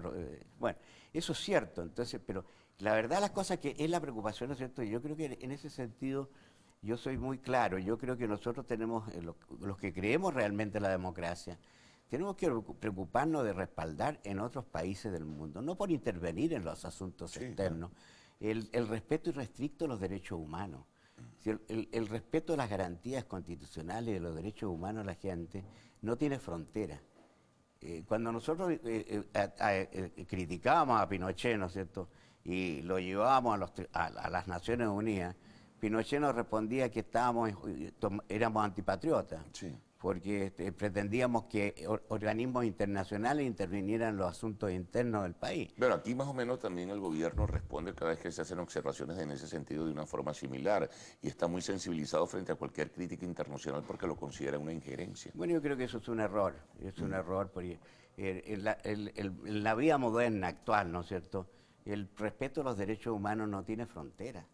Bueno, eso es cierto, entonces, pero la verdad las cosas que es la preocupación, ¿no es cierto? Y yo creo que en ese sentido yo soy muy claro. Yo creo que nosotros tenemos, los que creemos realmente en la democracia, tenemos que preocuparnos de respaldar en otros países del mundo, no por intervenir en los asuntos externos, el respeto irrestricto a los derechos humanos. El respeto a las garantías constitucionales de los derechos humanos de la gente no tiene frontera. Cuando nosotros criticábamos a Pinochet, ¿no es cierto?, y lo llevábamos a las Naciones Unidas, Pinochet nos respondía que éramos antipatriotas, porque pretendíamos que organismos internacionales intervinieran en los asuntos internos del país. Pero aquí más o menos también el gobierno responde cada vez que se hacen observaciones en ese sentido de una forma similar y está muy sensibilizado frente a cualquier crítica internacional porque lo considera una injerencia. Bueno, yo creo que eso es un error, porque en la vida moderna actual, ¿no es cierto?, el respeto a los derechos humanos no tiene frontera.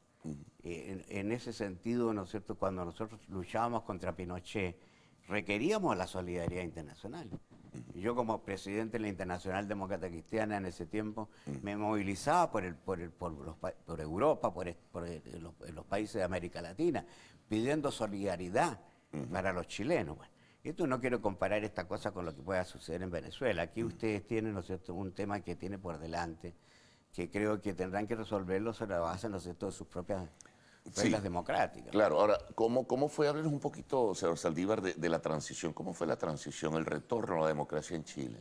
En ese sentido, ¿no es cierto?, cuando nosotros luchábamos contra Pinochet, requeríamos la solidaridad internacional. Yo como presidente de la Internacional Demócrata Cristiana en ese tiempo me movilizaba por Europa, por los países de América Latina, pidiendo solidaridad para los chilenos. Bueno, esto no quiero comparar esta cosa con lo que pueda suceder en Venezuela. Aquí ustedes tienen, ¿no es cierto?, un tema que tiene por delante, que creo que tendrán que resolverlo sobre la base, ¿no es cierto?, de sus propias reglas democráticas. Claro, ahora, ¿cómo fue? Háblenos un poquito, señor Saldívar, de la transición. ¿Cómo fue la transición, el retorno a la democracia en Chile?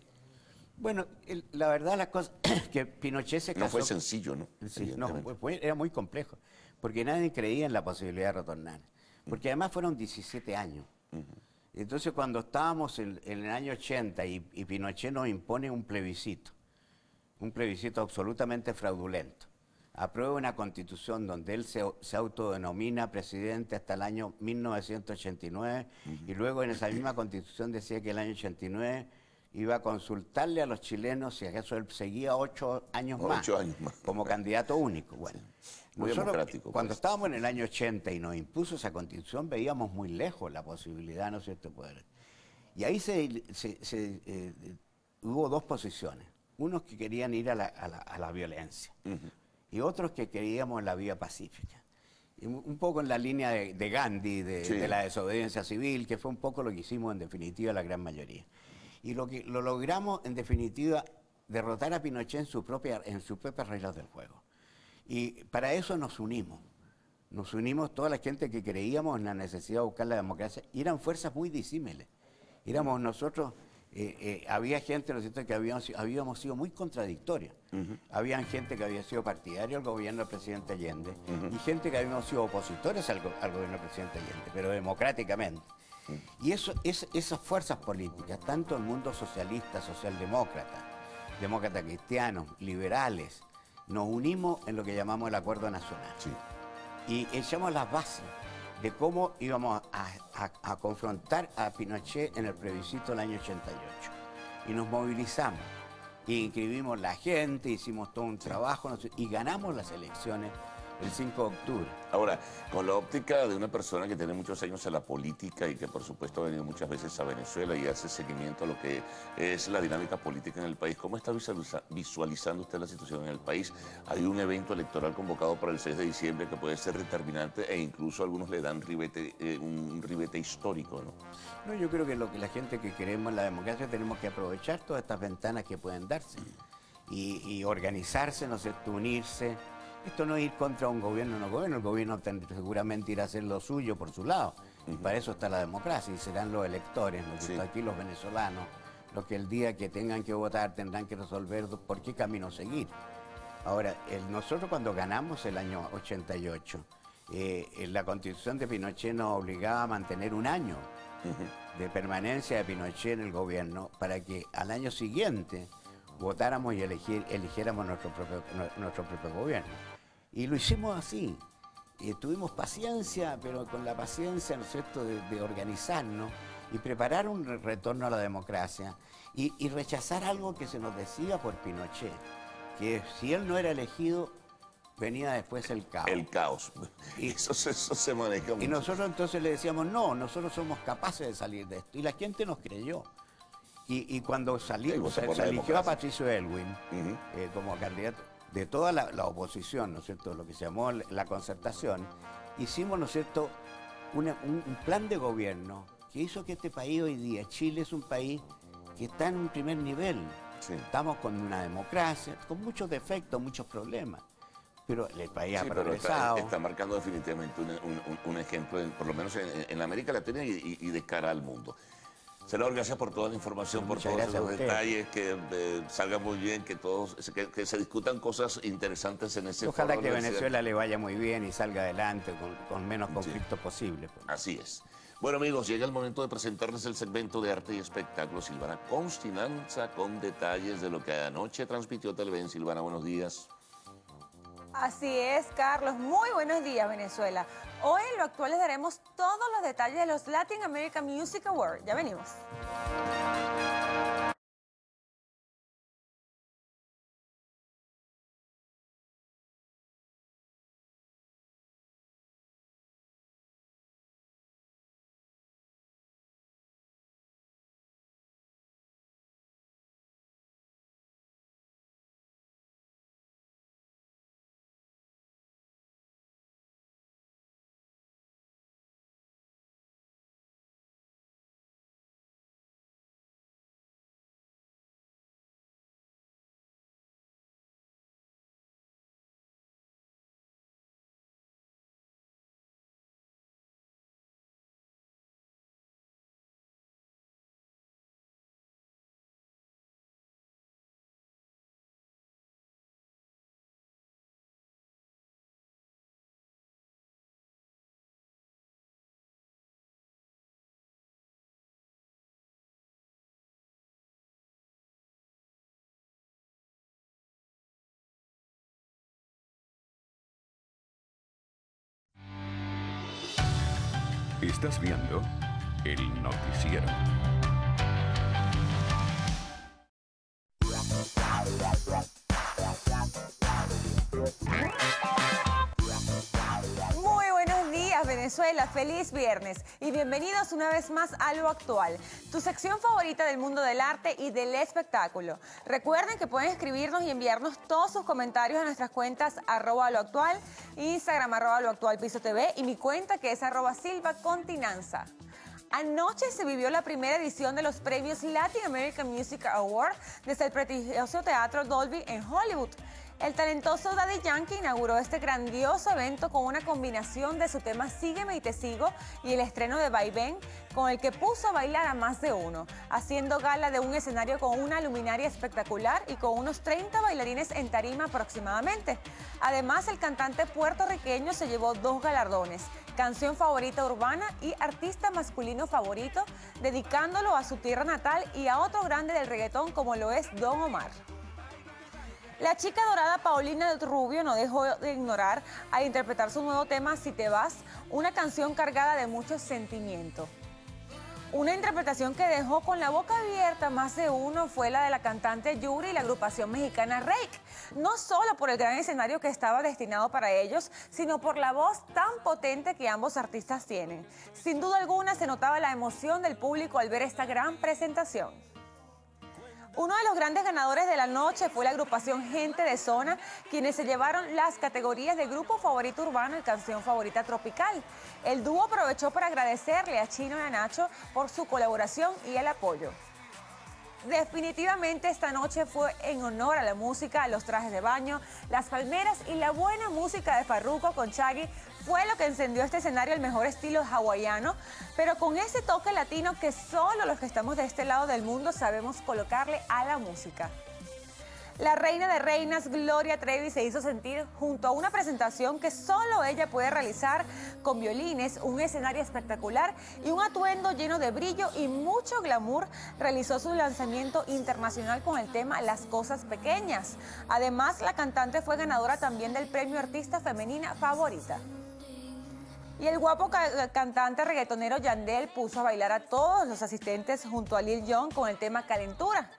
Bueno, la verdad las cosas que Pinochet se casó... No fue sencillo, ¿no? Sí, no, era muy complejo, porque nadie creía en la posibilidad de retornar. Porque además fueron 17 años. Entonces cuando estábamos en el año 80 y Pinochet nos impone un plebiscito absolutamente fraudulento, aprueba una constitución donde él se autodenomina presidente hasta el año 1989 y luego en esa misma constitución decía que el año 89 iba a consultarle a los chilenos si acaso él seguía 8 años más como candidato único. Bueno, muy democrático. Cuando estábamos en el año 80 y nos impuso esa constitución, veíamos muy lejos la posibilidad, ¿no es cierto?, de poder. Y ahí hubo dos posiciones. Unos que querían ir a la violencia y otros que queríamos la vía pacífica. Y un poco en la línea de Gandhi, de la desobediencia civil, que fue un poco lo que hicimos en definitiva la gran mayoría. Y lo logramos en definitiva derrotar a Pinochet en sus propias reglas del juego. Y para eso nos unimos toda la gente que creíamos en la necesidad de buscar la democracia, y eran fuerzas muy disímiles. Éramos nosotros, había gente, ¿no es cierto?, que habíamos sido muy contradictorios. Había gente que había sido partidario al gobierno del presidente Allende y gente que habíamos sido opositores al gobierno del presidente Allende, pero democráticamente. Y esas fuerzas políticas, tanto el mundo socialista, socialdemócrata, demócratas cristianos, liberales, nos unimos en lo que llamamos el Acuerdo Nacional. Y echamos las bases de cómo íbamos a confrontar a Pinochet en el plebiscito del año 88. Y nos movilizamos, y inscribimos la gente, hicimos todo un trabajo, y ganamos las elecciones el 5 de octubre. Ahora, con la óptica de una persona que tiene muchos años en la política y que por supuesto ha venido muchas veces a Venezuela y hace seguimiento a lo que es la dinámica política en el país, ¿cómo está visualizando usted la situación en el país? Hay un evento electoral convocado para el 6 de diciembre que puede ser determinante e incluso algunos le dan un ribete histórico, ¿no? No, yo creo que lo que la gente que queremos la democracia tenemos que aprovechar todas estas ventanas que pueden darse y organizarse, ¿no es cierto?, unirse. Esto no es ir contra un gobierno o no gobierno, el gobierno seguramente irá a hacer lo suyo por su lado, y para eso está la democracia, y serán los electores, aquí los venezolanos, los que el día que tengan que votar tendrán que resolver por qué camino seguir. Ahora, nosotros cuando ganamos el año 88, la constitución de Pinochet nos obligaba a mantener un año de permanencia de Pinochet en el gobierno para que al año siguiente votáramos y eligiéramos nuestro propio gobierno. Y lo hicimos así. Tuvimos paciencia, pero con la paciencia, ¿no es cierto?, de organizarnos y preparar un retorno a la democracia y rechazar algo que se nos decía por Pinochet, que si él no era elegido, venía después el caos. El caos. Eso se maneja mucho. Y nosotros entonces le decíamos, no, nosotros somos capaces de salir de esto. Y la gente nos creyó. Y cuando se eligió a Patricio Aylwin como candidato de toda la oposición, ¿no es cierto?, lo que se llamó la concertación, hicimos, ¿no es cierto?, un plan de gobierno que hizo que este país hoy día, Chile, es un país que está en un primer nivel. Estamos con una democracia, con muchos defectos, muchos problemas, pero el país ha progresado. Está marcando definitivamente un ejemplo, por lo menos en América Latina y de cara al mundo. Senador, gracias por toda la información, por todos los detalles, que salga muy bien, que se discutan cosas interesantes en ese foro. Ojalá que Venezuela le vaya muy bien y salga adelante con menos conflictos posibles. Así es. Bueno, amigos, llega el momento de presentarles el segmento de arte y espectáculo. Silvana Constanza con detalles de lo que anoche transmitió Televen. Silvana, buenos días. Así es, Carlos. Muy buenos días, Venezuela. Hoy en Lo Actual les daremos todos los detalles de los Latin American Music Awards. Ya venimos. Estás viendo el noticiero. Muy buenos días, Venezuela. Feliz viernes y bienvenidos una vez más a Lo Actual, tu sección favorita del mundo del arte y del espectáculo. Recuerden que pueden escribirnos y enviarnos todos sus comentarios a nuestras cuentas @loactual, Instagram @loactualpisotv y mi cuenta que es @silvacontinanza. Anoche se vivió la primera edición de los premios Latin American Music Award desde el prestigioso Teatro Dolby en Hollywood. El talentoso Daddy Yankee inauguró este grandioso evento con una combinación de su tema Sígueme y te sigo y el estreno de Vaivén, con el que puso a bailar a más de uno, haciendo gala de un escenario con una luminaria espectacular y con unos 30 bailarines en tarima aproximadamente. Además, el cantante puertorriqueño se llevó 2 galardones, canción favorita urbana y artista masculino favorito, dedicándolo a su tierra natal y a otro grande del reggaetón como lo es Don Omar. La chica dorada Paulina Rubio no dejó de ignorar al interpretar su nuevo tema Si te vas, una canción cargada de mucho sentimiento. Una interpretación que dejó con la boca abierta más de uno fue la de la cantante Yuri y la agrupación mexicana Reik, no solo por el gran escenario que estaba destinado para ellos, sino por la voz tan potente que ambos artistas tienen. Sin duda alguna se notaba la emoción del público al ver esta gran presentación. Uno de los grandes ganadores de la noche fue la agrupación Gente de Zona, quienes se llevaron las categorías de Grupo Favorito Urbano y Canción Favorita Tropical. El dúo aprovechó para agradecerle a Chino y a Nacho por su colaboración y el apoyo. Definitivamente esta noche fue en honor a la música, a los trajes de baño, las palmeras y la buena música de Farruko con Shaggy fue lo que encendió este escenario al mejor estilo hawaiano, pero con ese toque latino que solo los que estamos de este lado del mundo sabemos colocarle a la música. La reina de reinas, Gloria Trevi, se hizo sentir junto a una presentación que solo ella puede realizar con violines, un escenario espectacular y un atuendo lleno de brillo y mucho glamour. Realizó su lanzamiento internacional con el tema Las Cosas Pequeñas. Además, la cantante fue ganadora también del premio Artista Femenina Favorita. Y el guapo cantante reggaetonero Yandel puso a bailar a todos los asistentes junto a Lil Jon con el tema Calentura.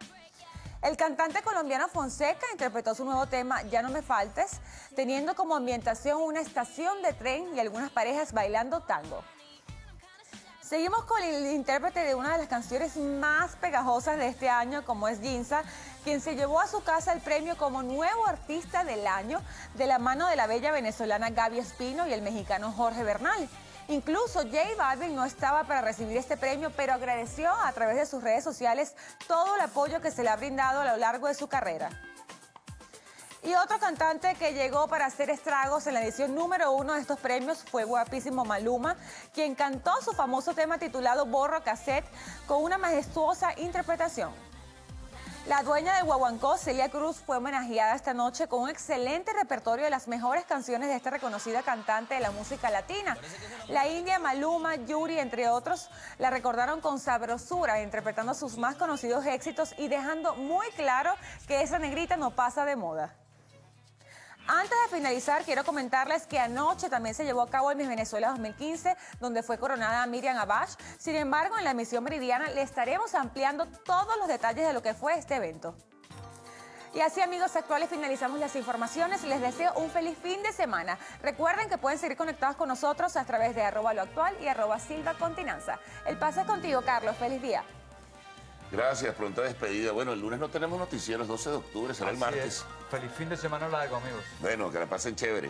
El cantante colombiano Fonseca interpretó su nuevo tema Ya no me faltes, teniendo como ambientación una estación de tren y algunas parejas bailando tango. Seguimos con el intérprete de una de las canciones más pegajosas de este año, como es Ginza, quien se llevó a su casa el premio como nuevo artista del año de la mano de la bella venezolana Gaby Espino y el mexicano Jorge Bernal. Incluso J Balvin no estaba para recibir este premio, pero agradeció a través de sus redes sociales todo el apoyo que se le ha brindado a lo largo de su carrera. Y otro cantante que llegó para hacer estragos en la edición número 1 de estos premios fue guapísimo Maluma, quien cantó su famoso tema titulado Borro Cassette con una majestuosa interpretación. La dueña de Guaguancó, Celia Cruz, fue homenajeada esta noche con un excelente repertorio de las mejores canciones de esta reconocida cantante de la música latina. La India, Maluma, Yuri, entre otros, la recordaron con sabrosura, interpretando sus más conocidos éxitos y dejando muy claro que esa negrita no pasa de moda. Antes de finalizar, quiero comentarles que anoche también se llevó a cabo el Miss Venezuela 2015, donde fue coronada Miriam Abash. Sin embargo, en la emisión meridiana le estaremos ampliando todos los detalles de lo que fue este evento. Y así, amigos actuales, finalizamos las informaciones y les deseo un feliz fin de semana. Recuerden que pueden seguir conectados con nosotros a través de @loactual y @silvacontinanza. El pase es contigo, Carlos. Feliz día. Gracias, pronta despedida. Bueno, el lunes no tenemos noticieros, 12 de octubre, será el martes. Feliz fin de semana, la de amigos. Bueno, que la pasen chévere.